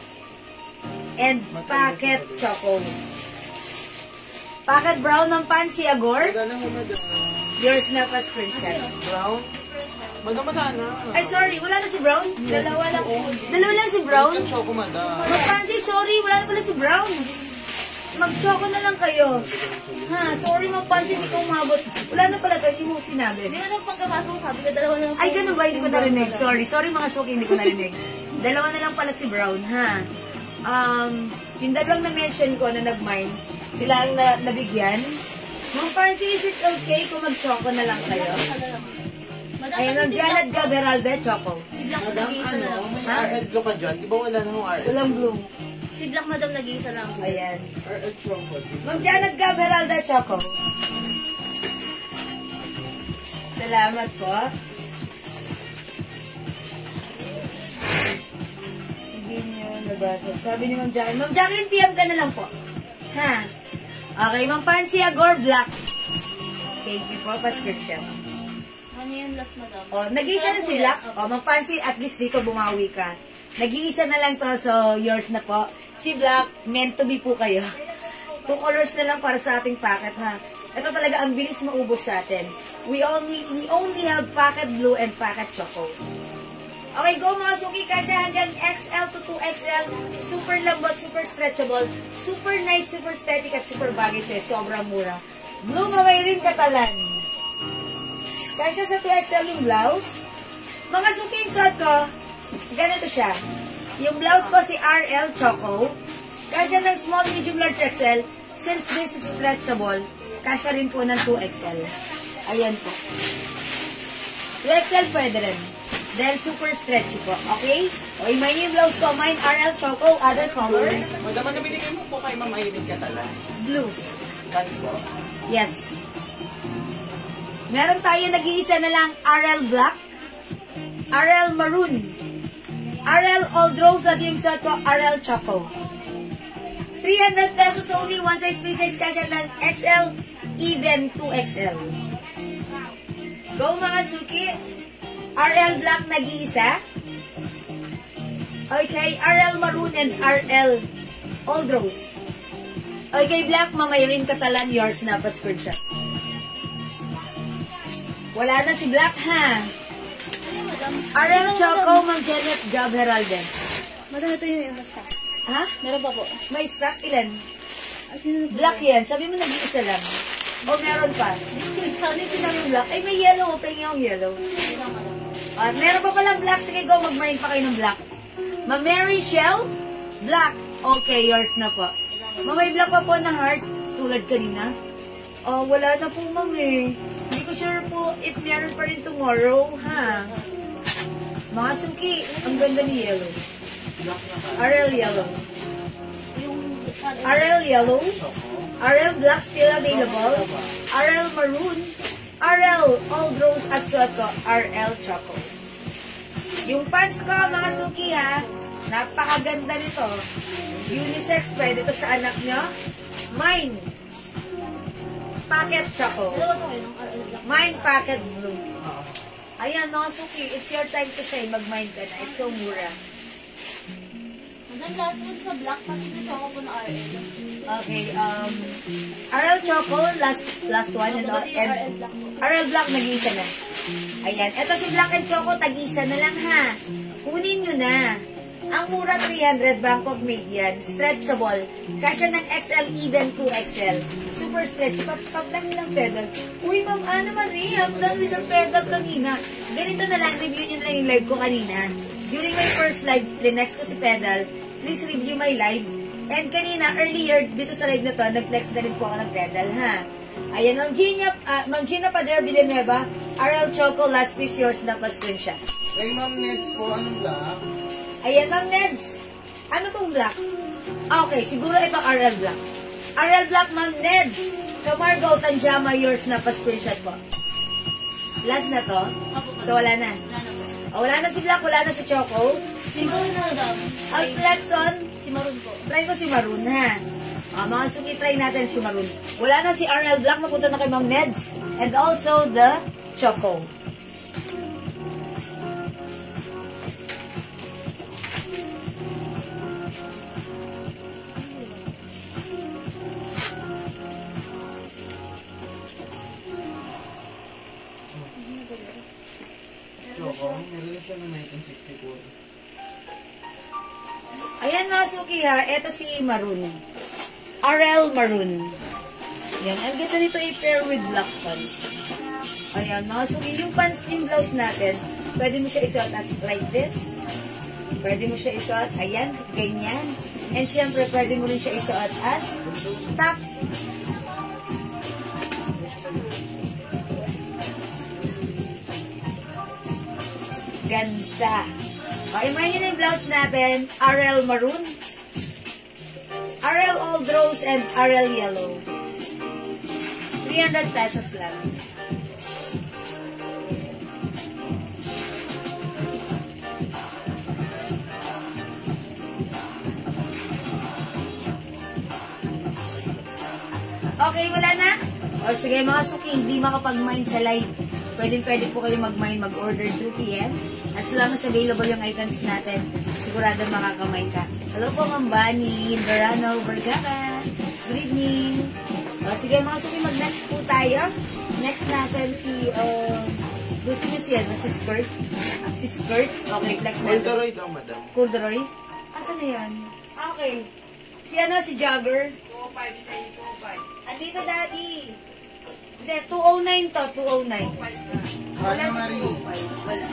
and packet choco. Packet brown ng Fancy Agor. Magana mo, madam. Yours na pa screenshot. Brown? Madam, madana. Ay, sorry. Wala na si brown? Dalawa lang po. Dalawa lang si brown? Yung choco, madam. Mag-Fancy, sorry. Wala na pala si brown. Mag-choco na lang kayo. Ha, sorry, mag-Fancy. Hindi ko umabot. Wala na pala ito. Hindi mo sinabi. Di ba nang pagkapasok sabi ko, dalawa lang po. Ay, ganun ba? Hindi ko narinig. Sorry. Sorry, mga suki. Hindi ko narinig. Dalawa na lang pala si brown, ha? Yung dalawang na-mention ko na nag-mine, sila ang nabigyan. Ma'am Fancy, is it okay kung mag-choco na lang kayo? Ayun, Ma'am Janet Gaberalde, choco. Madam, ano? May Ha? RL blue ka dyan. Di ba wala na akong RL? Walang blue. Si Si Black Madam nag-iisa lang. Ayan. RL Choco. Ma'am Janet Gab, Heralda Choco. Salamat po. Hindi niyo nabasa. Sabi ni Ma'am Jacqueline. Ma'am Jacqueline, PM ka na lang po. Ha? Okay, Ma'am Pansy Agor Black. Thank you po, prescription. Ano yung last, Madam? O, nag-iisa na si Black. O, Ma'am Pansy, at least dito bumawi ka. Nag-iisa na lang to, so yours na po. Si Black, meant to be po kayo. 2 colors na lang para sa ating packet, ha? Ito talaga ang bilis maubos sa atin. We only have packet blue and packet choco. Okay, go mga suki. Kasya hanggang XL to 2XL. Super lambot, super stretchable, super nice, super aesthetic, at super bagay sa'yo. Sobrang mura. Blue mamay rin katalan. Kasya sa 2XL yung blouse. Mga suki, yung suot ko, ganito siya. Yung blouse ko si RL Choco. Kasya ng small, medium, large XL. Since this is stretchable, kasya rin po ng 2XL. Ayan po. 2XL pwede rin. Dahil super stretchy po. Okay? Okay, may yung blouse ko. Mine RL Choco. Other color? Madam, ano binigay mo po kay Ma'am Aileen Catalan? Blue. Pants po? Yes. Meron tayo nag-iisa na lang RL Black. RL Maroon. RL Old Rose at yung suot ko, RL Choco. 300 pesos only, one size, free size, kasya ng XL, even 2XL. Go mga suki. RL Black nag-iisa. Okay, RL Maroon and RL Old Rose. Okay, Black, mamay rin katalan, yours na pa screenshot. Wala na si Black, ha? Ano, Madam? RL Choco, Ma'am Janet Gab Heralde. Madam, ito yung last. Ha? Meron pa po. May stock ilan? Sino po? Black yan. Sabi mo nag-iisa lang. O meron pa? Sabi sinabi yung black. Ay, may yellow. Pahingin yung yellow. Ito, Madam. At meron pa palang black. Sige, go. Mag-mind pa kayo ng black. Ma Mary Shell? Black. Okay, yours na po. Ma, may black pa po na heart. Tulad kanina. Oh, wala na po, ma'am eh. Hindi ko sure po if meron pa rin tomorrow, ha? Mga suki, ang ganda ni yellow. RL yellow. Yung... RL yellow. RL black still available. RL maroon. RL old rose at suot ko. RL choco. Yung pants ko, mga suki ha. Napakaganda nito. Unisex, pwede to sa anak nyo. Mine. Packet choco. Dalawa po kayo ng RL Black. Mine packet blue. Ayan, mga suki. It's your time to shine. Mag-mine ka na. It's so mura. Madam, last one sa Black, pati na choco po na RL. Okay, RL Choco, last one, and RL Black po. RL Black, nag-iisa na. Ayan, eto si Black and Choco, tag-isa na lang ha. Kunin nyo na. Ang mura 300, Bangkok made yan. Stretchable. Kasya ng XL, even 2XL. Super stretchy. Pa-flex ng pedal. Uy, ma'am, ano Marie, I'm done with the pedal kanina. Ganito na lang, review nyo na lang yung live ko kanina. During my first live, next ko si pedal. Please review my live. And kanina, earlier, dito sa live na to, nag-flex na rin po ako ng pedal, ha? Ayan, Ma'am Gina Pader Villanueva, RL Choco, last piece, yours na pa screenshot. Kay Ma'am Neds po, anong black? Ayan, Ma'am Neds. Ano tong black? Okay, siguro ito RL Black. RL Black, Ma'am Neds. Camargo, Tanjama, yours na pa screenshot po. Last na to? So, wala na. Wala na po. Wala na si Black, wala na si Choco. Si Maroon na, Madam. Ang Flexon, Si Maroon po. try ko si Maroon, ha? Mga suki, try natin si Maroon. Wala na si RL Black, mapunta na kay Ma'am Neds. And also the Choco. Choco, meron siya ng 1964. Ayan mga suki ha, eto si Maroon. RL Maroon. Yan, ang ganda nito i-pair with black pants. Ayan mga suki, yung pants, yung blouse natin, pwede mo siya isuot as like this. Pwede mo siya isuot, ayan, ganyan. And syempre, pwede mo rin siya isuot as top. Ganda. Okay, may yun yung blouse natin, RL Maroon. RL Old Rose and RL Yellow. 300 pesos lang. Okay, wala na? O sige mga suki, hindi makapag-mine sa live. Pwede po kayo mag-mine, mag-order 2 p.m. As long as available yung items natin, sigurado makakamine ka. Hello po, Ma'am Bani, Dorano, Vergara. Good evening. O sige mga suki, mag-next po tayo. Next natin si, gusto niyo siya, si Skirt. Si Skirt. Okay, flex natin. Corduroy daw, madam. Corduroy? Asan na yan? Okay. Si si Jogger. 205. Andito, Daddy. Hindi, 209 to, 209. Wala Ana si Marie. 205. Wala.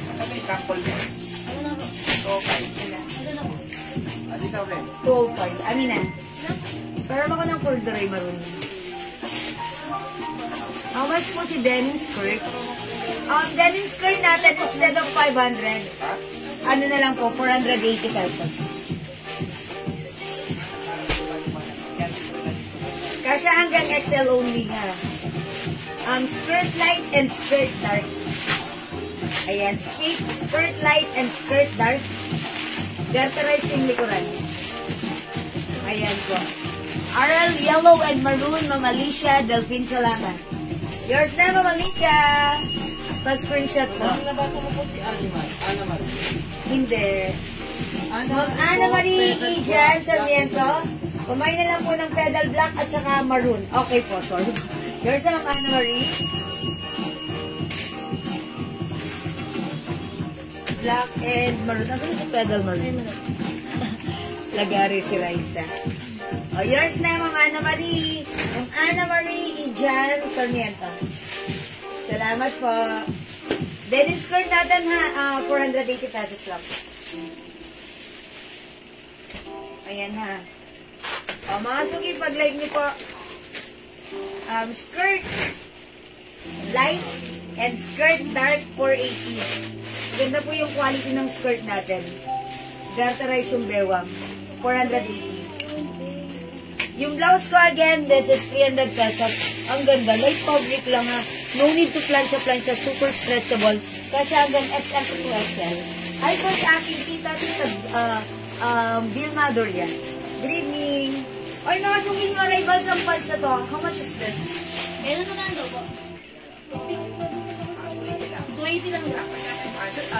Ano may sample mo? Ano na po? 205. Wala. Ano na po? Dito, Ben. 205. Amin na. Pero ako ng corduroy maroon. How much po si denim skirt? Denim skirt natin instead of 500. Ano na lang po, 480 pesos. Kasya hanggang XL only nga. Skirt light and skirt dark. Ayan, skirt light and skirt dark. Garterize yung likuran. Ayan po. RL yellow and maroon, Ma'am Alicia, Delphine Salamat. Yours na, Ma'am Alicia. Pa-screenshot po. Nabasa mo po si Ana Marie. Hindi. Ma'am Ana Marie E. Jan Sarmiento. Kumain na lang po ng pedal black at saka maroon. Okay po, sorry. Yours na, Ma'am Ana Marie. Black and maroon. Ano yung pedal maroon? Lagari si Raisa. Yours na, Ma'am Ana Marie. Ma'am Ana Marie E. Jan Sarmiento. Salamat po. Denim skirt natin ha, 480 pesos lang. Ayan ha. Mga suki, pag-like niyo po, skirt light and skirt dark 480. Ganda po yung quality ng skirt natin. Garterize yung bewang. 480. Yung blouse ko again, this is 300 pesos. Ang ganda. Light fabric lang ha. No need to plancha-plancha. Super stretchable. Kasi hanggang XL to 2XL. Hi po sa aking tita Vilma Doria. Good evening. Oy, mga sungin mga libels ang pants na to. How much is this? Meron na daw po. 280 lang daw.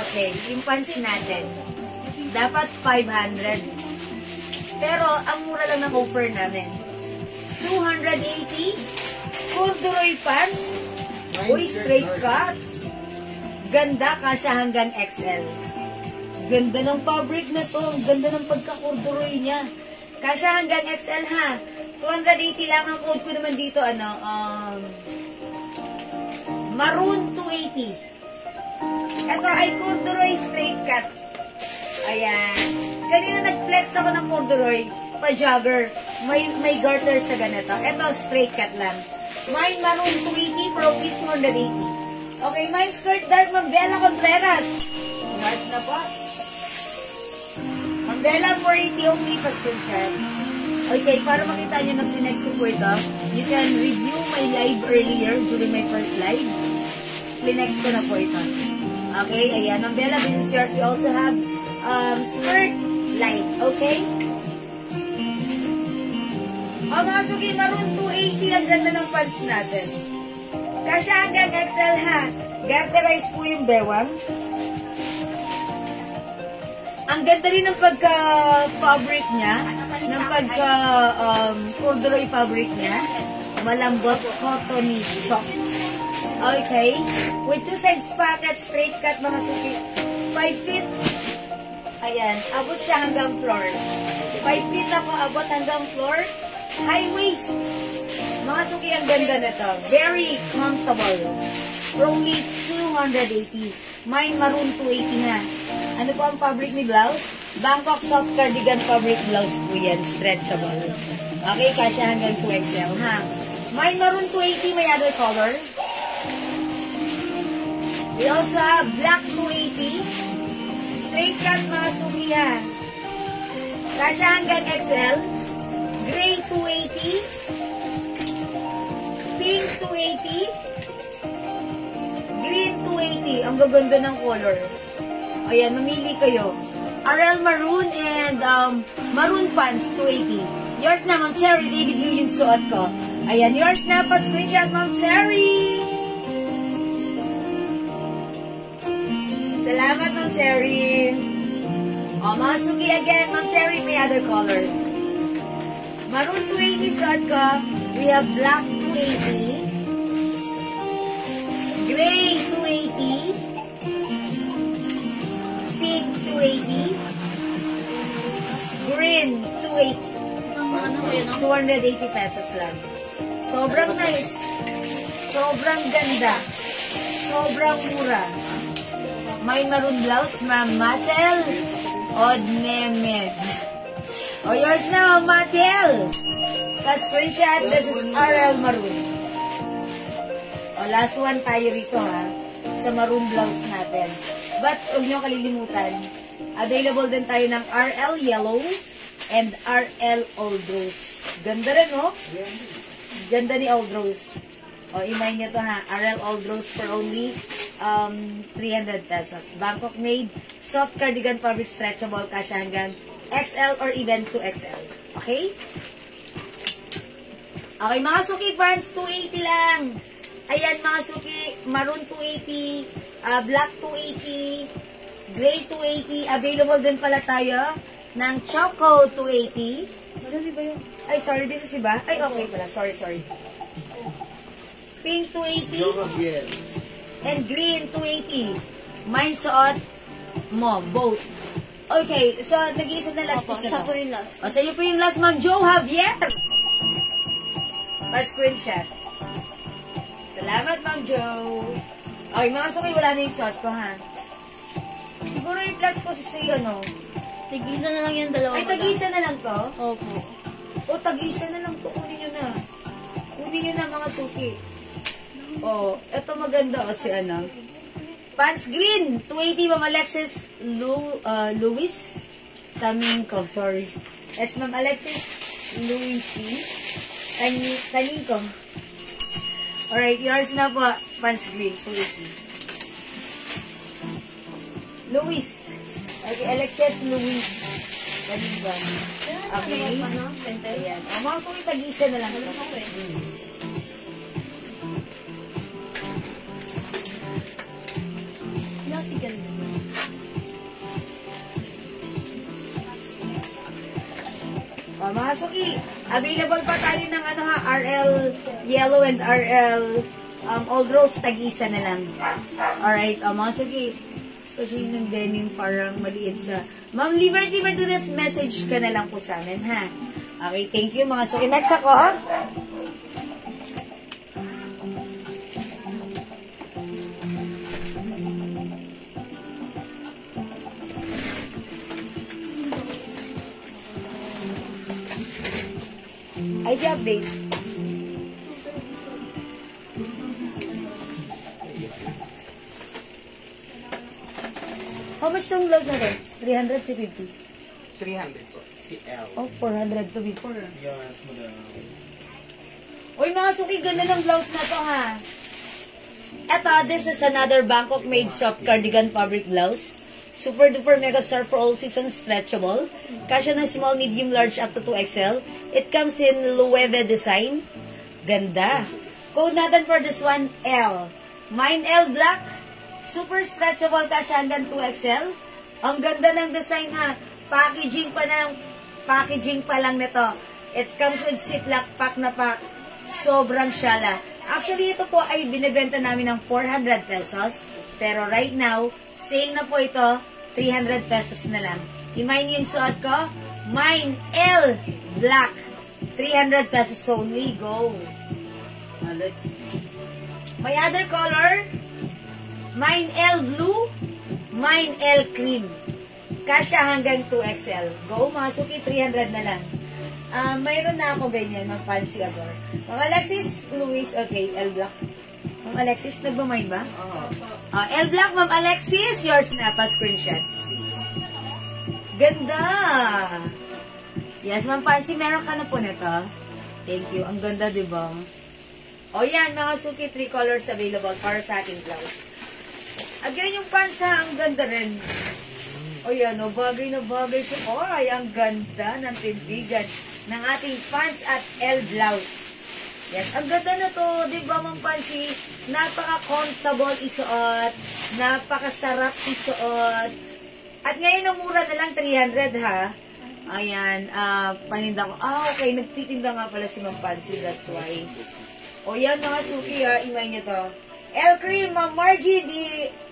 Okay, yung pants natin. Dapat 500. Pero, ang mura lang ng offer namin. 280. Corduroy pants. Uy, straight cut. Ganda, kasya hanggang XL. Ganda ng fabric na to. Ganda ng pagka-corduroy niya. Kasya hanggang XL ha. 280 lang ang code ko naman dito. Maroon 280. Ito ay corduroy straight cut. Ayan. Kanina nag-flex ako ng corduroy. Pa-jogger. May garter sa ganito. Ito, straight cut lang. Mine maroon 280 for rupees 280. Okay, my skirt dark, Ma'am Bella Contreras. Large na po. Ma'am Bella, 480 only pa screenshot. Okay, para makita nyo na next ko po ito, you can review my live earlier during my first live. Next ko na po ito. Okay, ayan. Ma'am Bella, this is yours. We also have skirt light. Okay? Mga suki, maroon 280. Ang ganda ng pants natin. Kasya hanggang XL ha. Garterize po yung bewang. Ang ganda rin ng pagka-fabric niya. Ng pagka-corduroy fabric niya. Malambot, cottony, soft. Okay. With two sides pocket, straight cut mga suki. 5 feet. Ayan. Abot siya hanggang floor. 5 feet na po abot hanggang floor. High waist. Mga suki, ang ganda na to. Very comfortable. For only 280. Mine maroon 280 na. Ano po ang fabric ni blouse? Bangkok soft cardigan fabric blouse po yan. Stretchable. Okay, kasya hanggang 2XL ha. Mine maroon 280. May other color. We also have black 280. Straight cut mga suki ha. Kasha hanggang XL. Gray 280. Pink 280. Green 280. Ang gaganda ng color. Ayan, mamili kayo. RL Maroon and Maroon Pants 280. Yours na, Ma'am Cherry. David Liu yung suot ko. Ayan, yours na. Pa-screenshot, Ma'am Cherry. Salamat, Ma'am Cherry. O, mga suki again. Ma'am Cherry, may other color. Maroon 280 suot ko. We have black 280. Gray 280. Pink 280. Green 280. Ano ko yun? 280 pesos lang. Sobrang nice. Sobrang ganda. Sobrang mura. May maroon blouse, Ma'am Matel. Odnemed. O, yours na, Ma'am Matel. Pa-screenshot, this is RL Maroon. O, last one tayo rito, ha. Sa maroon blouse natin. But, huwag niyo kalilimutan. Available din tayo ng RL Yellow and RL Old Rose. Ganda rin, no? Ganda ni Old Rose. O, imay niyo to, ha. RL Old Rose for only 300 pesos. Bangkok made, soft cardigan fabric stretchable, kasya hanggang XL or even 2XL. Okay? Okay, mga suki pants, 280 lang. Ayan, mga suki, maroon 280, black 280, gray 280. Available din pala tayo ng choco 280. Madali ba yun? Ay, sorry, this is iba? Ay, okay pala. Sorry. Pink 280. And green, 280. Mine suot mo, both. Okay, so nag-iisa na last piece na Siya to. po yung last. O, sa'yo po yung last, Ma'am Jo Javier. Pa-screenshot. Salamat, Ma'am Jo. Okay, mga suki, wala na yung suot ko, ha? Siguro yung flags ko sa no? Tigisa na lang yan, dalawa. Ay, tag-isa na lang to? Opo. O, tag-isa na lang to. Kunin nyo na. Kunin nyo na, mga suki. O, eto maganda o si ano. Pants green, 280, Ma'am Alexis Louis. Taming ko, sorry. It's Ma'am Alexis Louis C. Taning ko. Alright, yours na po. Pants green, 280. Louis. Okay, Alexis Louis. Taning ko. Okay. Ayan. O, mga kung itag-isa na lang. O, mga suki, available pa tayo ng ano ha, RL Yellow and RL Old Rose, tag-isa na lang. Alright, o mga suki, especially ng denim parang maliit sa... Ma'am Liberty, to this message ka na lang po sa amin, ha? Okay, thank you mga suki. Next ako, ha? I see update. How much tong gloves natin? 300 to 50? 300 po. CL. Oh, 400 to be 4. Yes, madam. Uy, mga suki, ganda ng blouse na to, ha? Eto, this is another Bangkok made soft cardigan fabric blouse. Super duper mega star for all seasons, stretchable. Kasya ng small, medium, large up to 2XL. It comes in Loewe design. Ganda. Code natin for this one, L. Mine L black. Super stretchable, kasya hanggang 2XL. Ang ganda ng design, ha. Packaging pa lang nito. It comes with ziplock pack na pack. Sobrang syala. Actually, ito po ay binibenta namin ng 400 pesos. Pero right now, sale na po ito, 300 pesos na lang. Imay niyo yung suot ko? Mine L black. 300 pesos only. Go. Alexis. May other color? Mine L blue. Mine L cream. Kasya hanggang 2XL. Go, Masuki, 300 na lang. Mayroon na ako ganyan, ng fancy ador. Ma'am Alexis, Louis, okay, L black. Ma'am Alexis, nagbamay ba? L black, Ma'am Alexis, yours na, pa-screenshot. Ganda! Yes, Ma'am Pansy, meron ka na po nito. Thank you. Ang ganda, di ba? O yan, mga Suki, 3 colors available para sa ating blouse. Again, yung pants ha, ang ganda rin. O yan, o, bagay na bagay siya. Ay, ang ganda ng tindigan ng ating pants at L blouse. Yes, ang ganda na to, di ba, Ma'am Pansy? Napaka-comfortable isuot, napakasarap isuot. At ngayon, ang mura na lang, 300 ha. Ayan, paninda ko. Okay, nagtitinda nga pala si Ma'am Pansy, that's why. O yan mga Suki ha, imay niyo to. El Cream, Ma'am Margie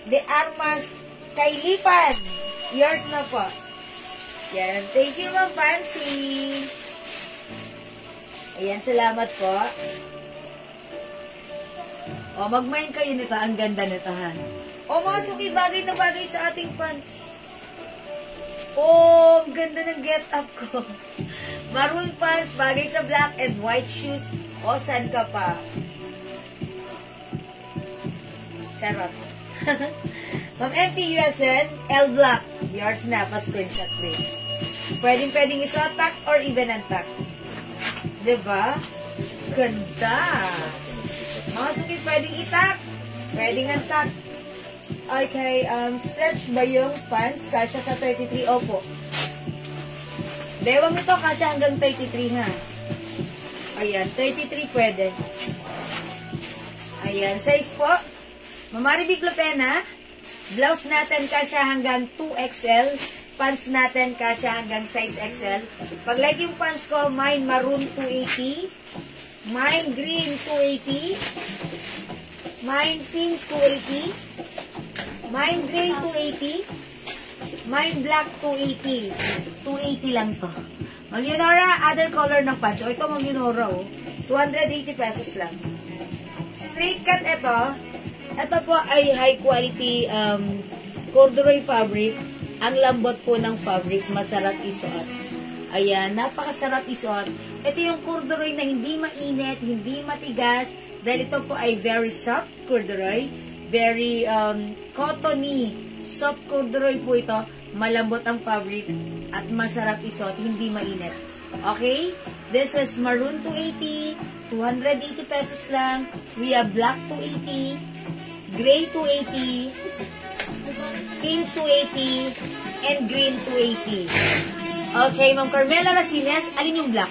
de Armas Kailipan. Yours na po. Yan, thank you Ma'am Pansy. Ayan, salamat po. O, mag-mind kayo nito, ang ganda nito ha. O mga Suki, bagay na bagay sa ating pants. Oh, ang ganda ng get-up ko. Maroon pants, bagay sa black and white shoes. O, saan ka pa? Charot. Ma'am MTUSN, L black. Yours na, pa-screenshot please. Pwedeng isuot tuck or even untuck. Diba? Ganda. Mga Suki, pwedeng itak. Pwedeng untuck. Okay, stretch ba yung pants? Kasya sa 33? Opo. Bewang ito, kasya hanggang 33 ha. Ayan, 33 pwede. Ayan, size po. Mamaribig Lopena. Blouse natin kasya hanggang 2XL. Pants natin kasya hanggang size XL. Pag like yung pants ko, mine maroon 280. Mine green 280. Mine pink 280. Mine gray 280. Mine black 280. 280 lang to. Mag-Yunora, other color ng pants. O ito mag-Yunora oh. 280 pesos lang. Straight cut ito. Ito po ay high quality corduroy fabric. Ang lambot po ng fabric. Masarap isuot. Ayan, napakasarap isuot. Ito yung corduroy na hindi mainit, hindi matigas. Dahil ito po ay very soft corduroy. Very cottony, soft corduroy po ito. Malambot ang fabric at masarap isuot, hindi mainit. Okay? This is maroon 280, 280 pesos lang. We have black 280, gray 280, pink 280, and green 280. Okay, Ma'am Carmela Racines, alin yung black?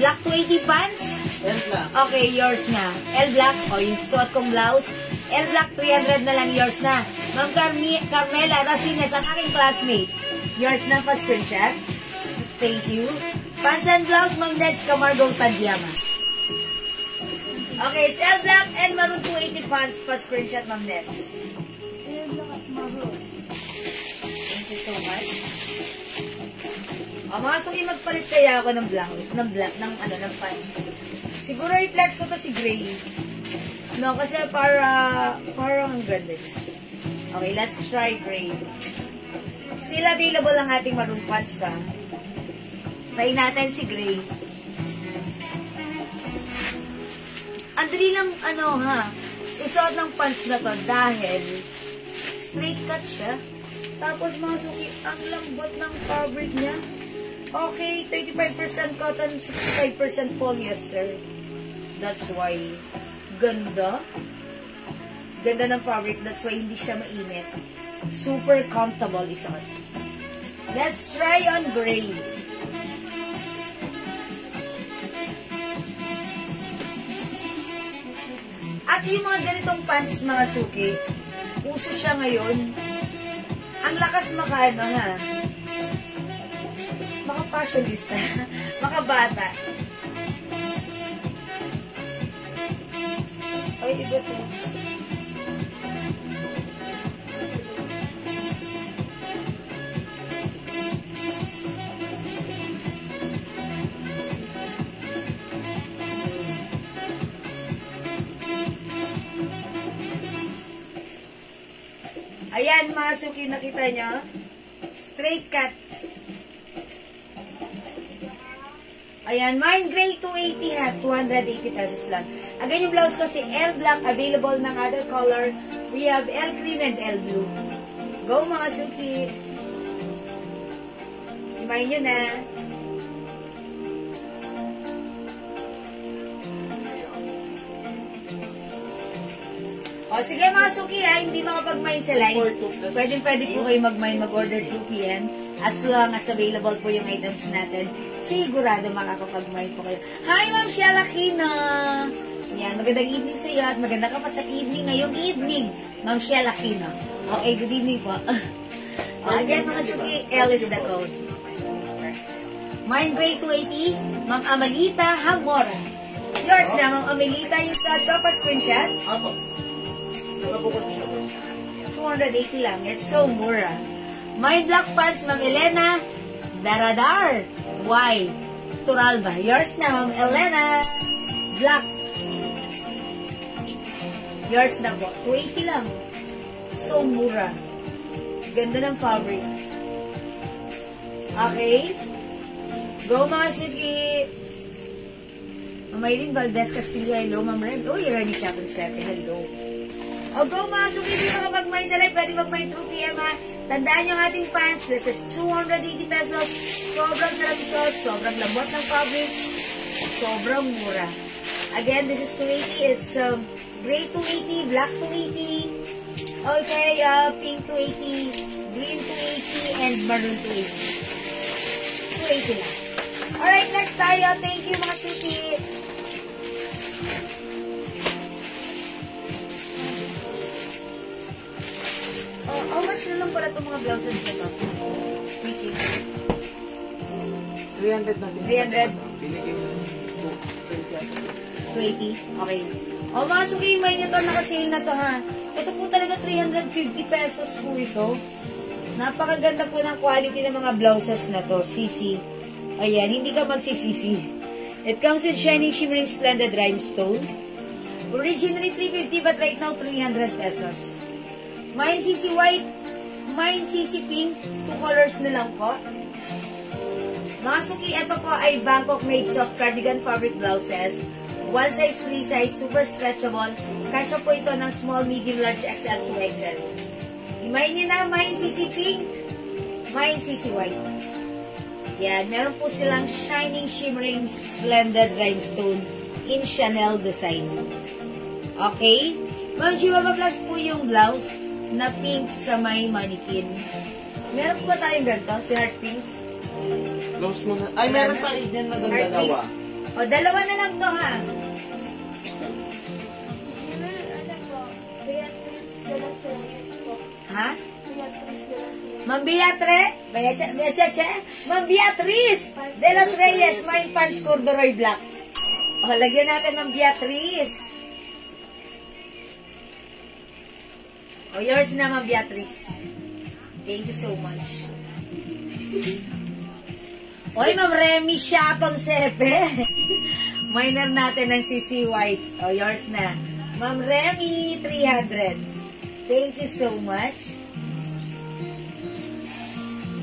Black 280 pants? L black. Okay, yours na. L black, o yung suot kong blouse. L black, 300 na lang, yours na. Ma'am Carmela Racines, ang aking classmate. Yours na pa screenshot. Thank you. Pants and blouse, Ma'am Neds Camargo Tadyama. Okay, it's L black and maroon 280 pants pa screenshot, Ma'am Neds. L black at maroon. Thank you so much. Mga Suki, magpalit kaya ako ng black, ng pants. Siguro i-flex ko to si gray. No, kasi parang ang ganda niya. Okay, let's try gray. Still available ang ating maroon pants, ha. Try natin si gray. Ang dali lang, isuot ng pants na to dahil straight cut siya. Tapos mga Suki, ang lambot ng fabric niya. Okay, 35% cotton, 65% polyester. That's why. Ganda. Ganda ng fabric. That's why hindi siya mainit. Super comfortable isuot. Let's try on gray. At yung mga ganitong pants, mga Suki, uso siya ngayon. Ang lakas makaano, ha? Maka-fashionista. Maka-bata. Ay, iba to. Ayan, mga Suki, nakita nyo? Straight cut. Ayan, mine gray 280 ha. 280 pesos lang. Again, yung blouse ko si L black, available ng other color. We have L green and L blue. Go mga Suki. Imayin nyo na. O, sige mga suki ha, hindi makapag-mine sa live. Pwede po kayo mag-order 2 p.m. As long as available po yung items natin. Sigurado makakapag-mine po kayo. Hi, Ma'am Sheila Aquino! Yan, magandang evening sa iyo at maganda ka pa sa evening ngayong evening. Ma'am Sheila Aquino. Okay, good evening po. Again, mga suki, L is the code. Mine Gray 280, Ma'am Amalita Hamora. Yours na, Ma'am Amalita, yung start ko pa screenshot. Apo. Nakabukod siya. 280 lang. It's so mura. Mine Black Pants, Ma'am Elena Daradar. Why? Turalba. Yours na, Ma'am Elena. Black. Yours na po. 280 lang. So mura. Ganda ng fabric. Okay? Go mga suki. Mayrin Valdez Castillo. Hello, Ma'am Rem. Uy, Remy Shopping Center. Hello. O go mga suki. Hindi ka mag-mine sa live. Pwede mag-mine through PM ha. Tandaan yung ating pants. This is 280 pesos. Sobrang sarap isuot. Sobrang lambot ng fabric. Sobrang mura. Again, this is 280. It's gray 280, black 280. Okay, pink 280, green 280, and maroon 280. 280 lang. Alright, next tayo. Thank you mga suki. How much na lang pala itong mga blouses nito? Easy. 300 natin. 300. Binigay mo 280. Okay. O mga suki, may nyo to, nakasale na to ha. Ito po talaga 350 pesos po ito. Napakaganda po ng quality ng mga blouses na to. Sisi. Ayan, hindi ka magsisisi. It comes with shining, shimmering, splendid rhinestone. Originally 350 but right now 300 pesos. Mine sisi white, mine sisi pink. 2 colors na lang po. Mga suki, ito po ay Bangkok made soft cardigan fabric blouses. One size, free size, super stretchable. Kasya po ito ng small, medium, large, XL, 2XL. Imayin niyo na, mine CC pink, mine CC white. Yan, meron po silang shining, shimmering, splendid rhinestone in Chanel design. Okay? Ma'am Chihuahua Plus po yung blouse na pink sa may mannequin. Meron po ba tayong ganito? Si Heart Pink? Close mo na. Ay, meron pa din na Heart dalawa. Pink. O, dalawa na lang to ha. Ha? Ma'am Beatriz, Ma'am Beatriz de los Reyes, mine pants corduroy black. O, lagyan natin ng Beatriz. O, yours na, Ma'am Beatriz. Thank you so much. Oy, Ma'am Remy Shaton Sepe. Minor natin ng CC White. O, yours na. Ma'am Remy, 300. Thank you so much.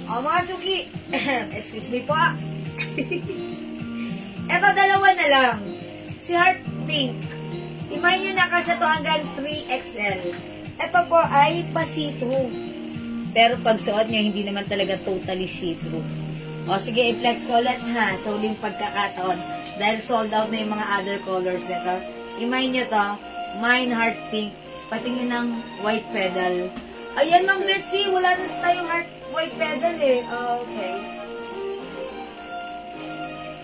O, mga suki. Excuse me po. Eto, dalawa na lang. Si Heart Pink. Imayin nyo na kasya to hanggang 3XL. Ito po ay pa-see-through. Pero pag suot nyo, hindi naman talaga totally see-through. O, sige, i-flex ko ulit ha. So, uling pagkakataon. Dahil sold out na yung mga other colors nito. Imayin nyo to. Mine Heart Pink. Patingin ng white pedal. Ayan, Ma'am Betsy. Wala na tayong white pedal eh. Okay.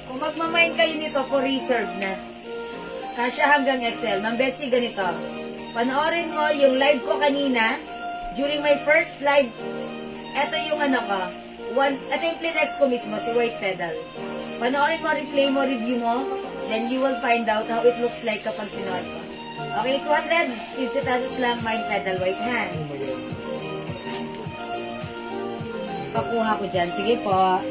Kung magmamine kayo nito, for reserve na. Kasya hanggang XL. Ma'am Betsy, ganito. Panoorin mo yung live ko kanina. During my first live, eto yung ano ko. Ito yung Plinex ko mismo, si white pedal. Panoorin mo, replay mo, review mo. Then you will find out how it looks like kapag sinuot ko. Okay, 250 pesos lang, white pedal, white hand. Pakuha ko dyan. Sige po.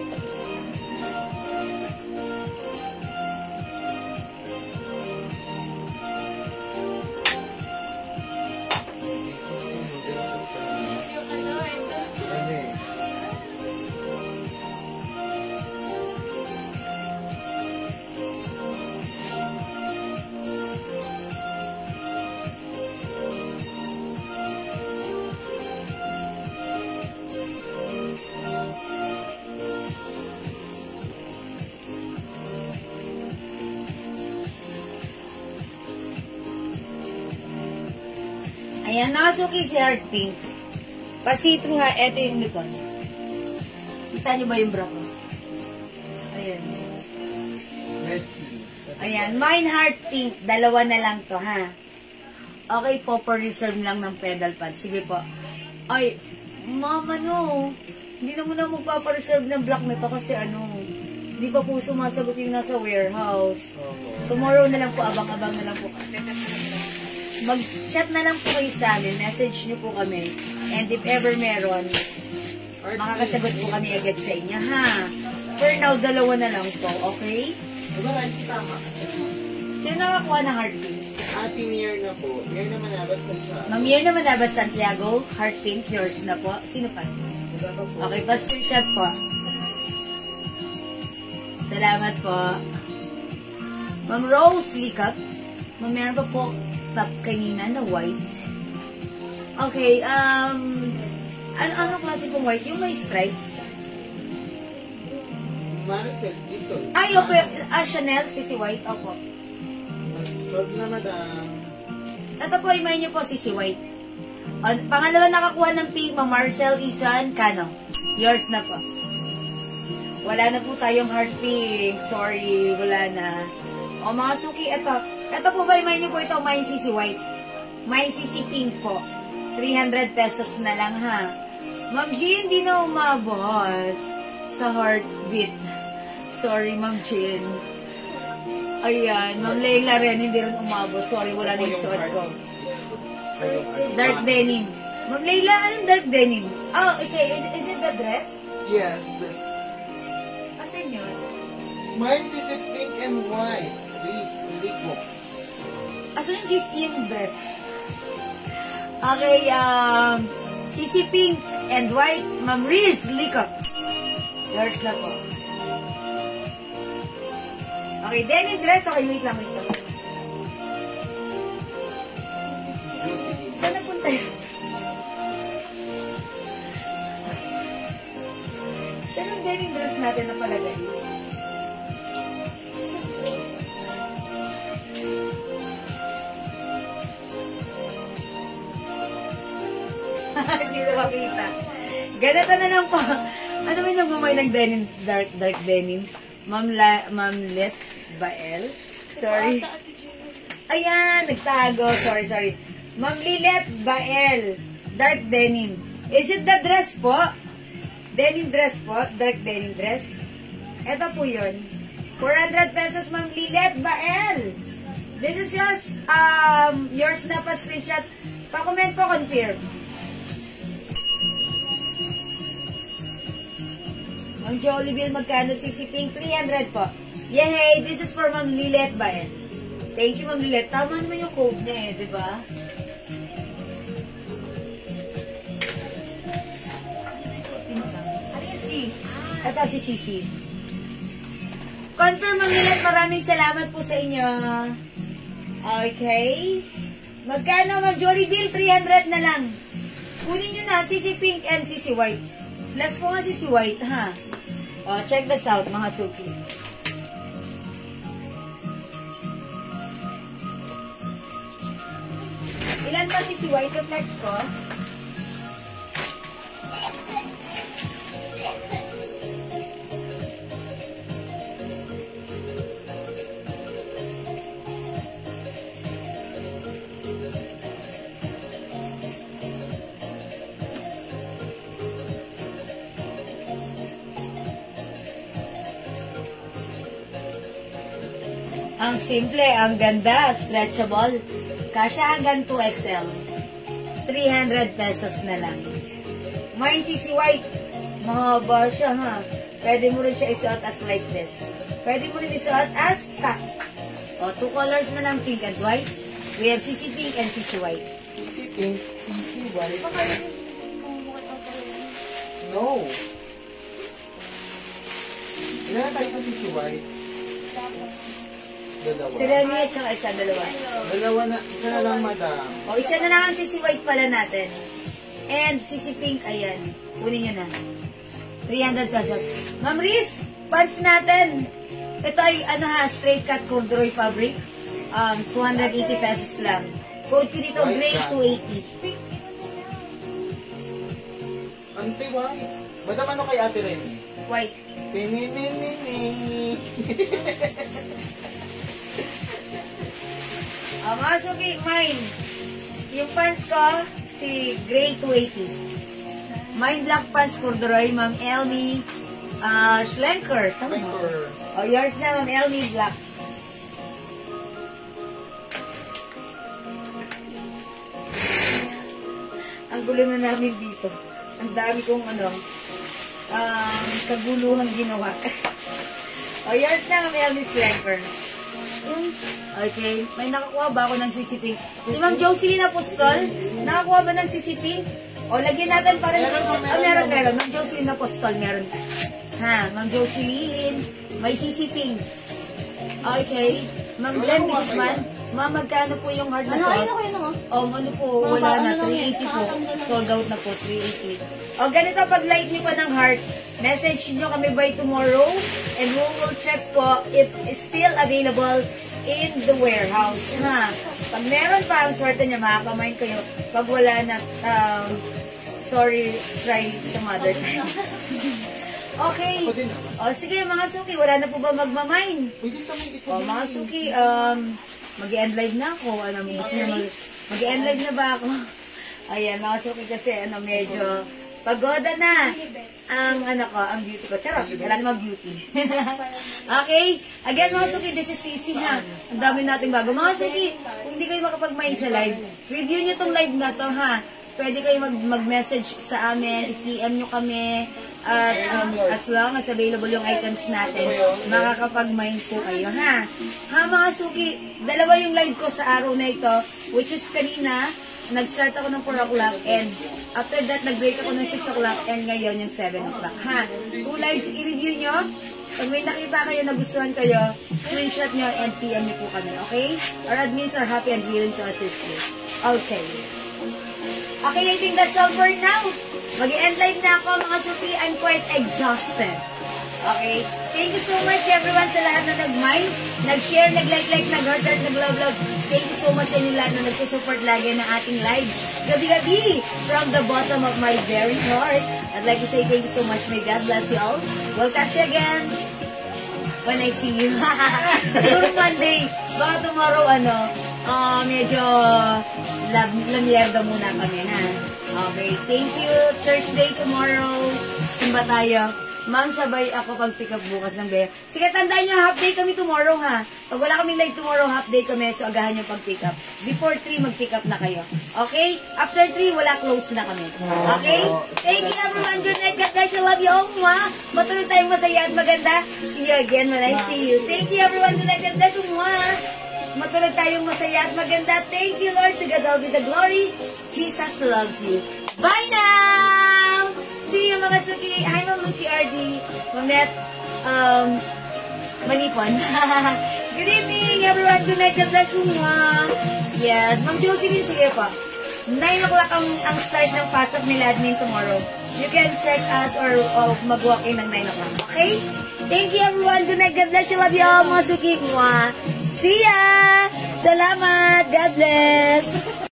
Ayan, mga suki si Heart Pink. Pa-see-through ha, eto yung likod. Kita nyo ba yung bra ko? Ayan. Let's see. Ayan, mine Heart Pink. Dalawa na lang to, ha? Okay po, for reserve lang ng pedal pad. Sige po. Ay, mama no. Hindi na muna magpapareserve ng block nito kasi hindi pa po sumasagot yung nasa warehouse. Tomorrow na lang po, abang-abang na lang po. Mag-chat na lang po kayo sa amin. Message nyo po kami. And if ever meron, makakasagot po kami agad sa inyo, ha? For now, dalawa na lang po, okay? Diba, Rice, tama? Sino nakakuha ng Heart Pink? Ating year na po. Year na manabat sa siya. Ma'am Yerna Manabat Santiago, Heart Pink, yours na po. Sino pa? Diba pa po? Okay, pa-screenshot po. Salamat po. Ma'am Rose Likap. Ma'am, meron pa po top kanina na white. Okay, ano klase pong white? Yung may stripes? Maricel, Isol. Ay, opo, Chanel, Sisi White, opo. Sold na, madam. Ito po, imayin niyo po, Sisi White. Pangalawa nakakuha ng pink, Ma'am Marcel, Isan, Kano. Yours na po. Wala na po tayong heart pink. Sorry, wala na. O mga suki, ito po ba, imayin niyo po ito, may Sisi White. May Sisi Pink po. 300 pesos na lang, ha. Ma'am Jean, hindi na umabot sa heartbeat. Sorry, Ma'am Jean. Ayan, Ma'am Leila rin, hindi rin umabot. Sorry, wala na yung suot ko. Dark denim. Ma'am Leila, anong dark denim? Oh, okay. Is it the dress? Yes. Asan yun? Mine is pink and white. Please, lipo. Asan yung sisi yung dress? Okay, sisi pink and white. Ma'am Riz, Likop. Yours na po. Okay, denim dress. Okay, wait lang. Saan napunta yun? Saan ang denim dress natin na palagay? Hindi na makita. Ganito na lang po. Ano ba yung nagmamay ng denim? Dark denim? Ma'am Let Bael? Sorry. Ayan, nagtago. Sorry. Ma'am Lilet Bael. Dark denim. Is it the dress po? Denim dress po? Dark denim dress? Ito po yun. 400 pesos, Ma'am Lilet Bael. This is yours na pa screenshot. Pa-comment po, confirm. Ma'am Jollibee, magkano sisiping? 300 po. Yay! This is for Ma'am Lilet Bael. Thank you, Ma'am Lilet. Tama naman yung code niya di ba? Ito si Sisi. Confirm, Ma'am Lilet. Maraming salamat po sa inyo. Okay. Magkano, Ma'am Jollibee? 300 na lang. Kunin nyo na, Sisi Pink and Sisi White. Flex po nga Sisi White, ha? O, check this out, mga suki. Ilan ba Sisi White sa flex ko? Ang simple, ang ganda, stretchable. Kasya hanggang 2XL. 300 pesos na lang. May Sisi White. Mahaba siya, ha? Pwede mo rin siya isuot as like this. Pwede mo rin isuot as cut. O, 2 colors na lang, pink and white. We have Sisi Pink and Sisi White. Sisi pink, Sisi white. No. Ilan na tayo sa Sisi white? Dalawa. Sila niya, tsaka isa, dalawa. Dalawa na, isa na lang, madam. O, isa na lang ang Sisi White pala natin. And Sisi Pink, ayan. Kunin nyo na. 300 pesos. Ma'am Riz, pants natin. Ito ay, straight cut corduroy fabric. 280 pesos lang. Code ko dito, gray 280. Ante, why? Madam, ano kay Ate Remy? White. Tinininining. Mga suki, mine. Yung pants ko, si Gray 280. Mine black pants, corduroy, Ma'am Elmi. Schlenker. Tama ba? Oh, yours na, Ma'am Elmi, black. Ang gulo na namin dito. Ang dami kong kaguluhan ginawa. Oh, yours na, Ma'am Elmi, Schlenker. Okay. May nakakuha ba ako ng CCP? Si Ma'am Jocelyn Apostol, nakakuha ba ng CCP? O, lagyan natin para meron. Ma'am Jocelyn Apostol, meron. Ha, Ma'am Jocelyn, may CCP. Okay. Ma'am Glenn Guzman, Ma'am, magkano po yung hard na Ano, salt? ayun ako yun ako. Ano po, wala na, 380 po. Sold out na po, 380. O, ganito, pag like niyo po ng heart, message niyo kami by tomorrow, and we will check po if it's still available in the warehouse. Ha? Pag meron pa, ang swerte niya, makakamain kayo. Pag wala na, sorry, try some other time. Okay. O, sige, mga suki, wala na po ba magmamain? O, mga suki, mag-end live na ako. Gusto niya mag-end live na ba ako? Ayan, mga suki kasi, medyo pagoda na ang beauty ko. Charot, wala namang beauty. Okay? Again, mga suki, this is Sisi ha. Ang dami nating bago. Mga suki, kung hindi kayo makapag-main sa live, review nyo tong live na to ha. Pwede kayo mag-message sa amin, i-PM nyo kami, at as long as available yung items natin, makakapag-mine po kayo, ha? Ha, mga suki, dalawa yung live ko sa araw na ito, which is kanina, nag-start ako ng 4 o'clock, and after that, nag-break ako ng 6 o'clock, and ngayon yung 7 o'clock, ha? 2 lives, i-review nyo. Pag may nakita kayo, nagustuhan kayo, screenshot nyo, and PM nyo po kami, okay? Our admins are happy and willing to assist you. Okay. Okay, I think that's all for now. Mag-end live na ako, mga suki. I'm quite exhausted. Okay? Thank you so much, everyone, sa lahat na nag-mind, nag-share, nag-like, nag-heart, nag-love. Thank you so much sa inyo lahat na nagsusupport lagi ng ating live. Gabi-gabi, from the bottom of my very heart. I'd like to say thank you so much. May God bless you all. We'll catch you again when I see you. Siguro Monday. Baka tomorrow, medyo lamierda muna kami, ha? Okay, thank you. Church day tomorrow. Simba tayo. Ma'am, sabay ako pag-pick up bukas ng Bea. Sige, tandaan nyo, half day kami tomorrow, ha? Pag wala kaming live tomorrow, half day kami, so agahan nyo pag-pick up. Before 3, mag-pick up na kayo. Okay? After 3, wala, close na kami. Okay? Thank you, everyone. Good night. God bless you. Love you all. Mwah. Matuloy tayong masaya at maganda. See you again when I see you. Thank you, everyone. Good night. God bless you. Mwah. Matulog tayong masaya at maganda. Thank you, Lord. To God all be the glory. Jesus loves you. Bye now! See you, mga suki. Hi, Ma'am Lucy RD. Mamet, Manipon. Good evening, everyone. Good night. God bless you. Yes. Ma'am Jocelyn, sige po. 9 o'clock ang start ng pasok nila admin tomorrow. You can check us or mag-walk in ng 9 o'clock. Okay? Thank you, everyone. Good night. God bless you. Love you all, mga suki. See ya! Salamat! God bless!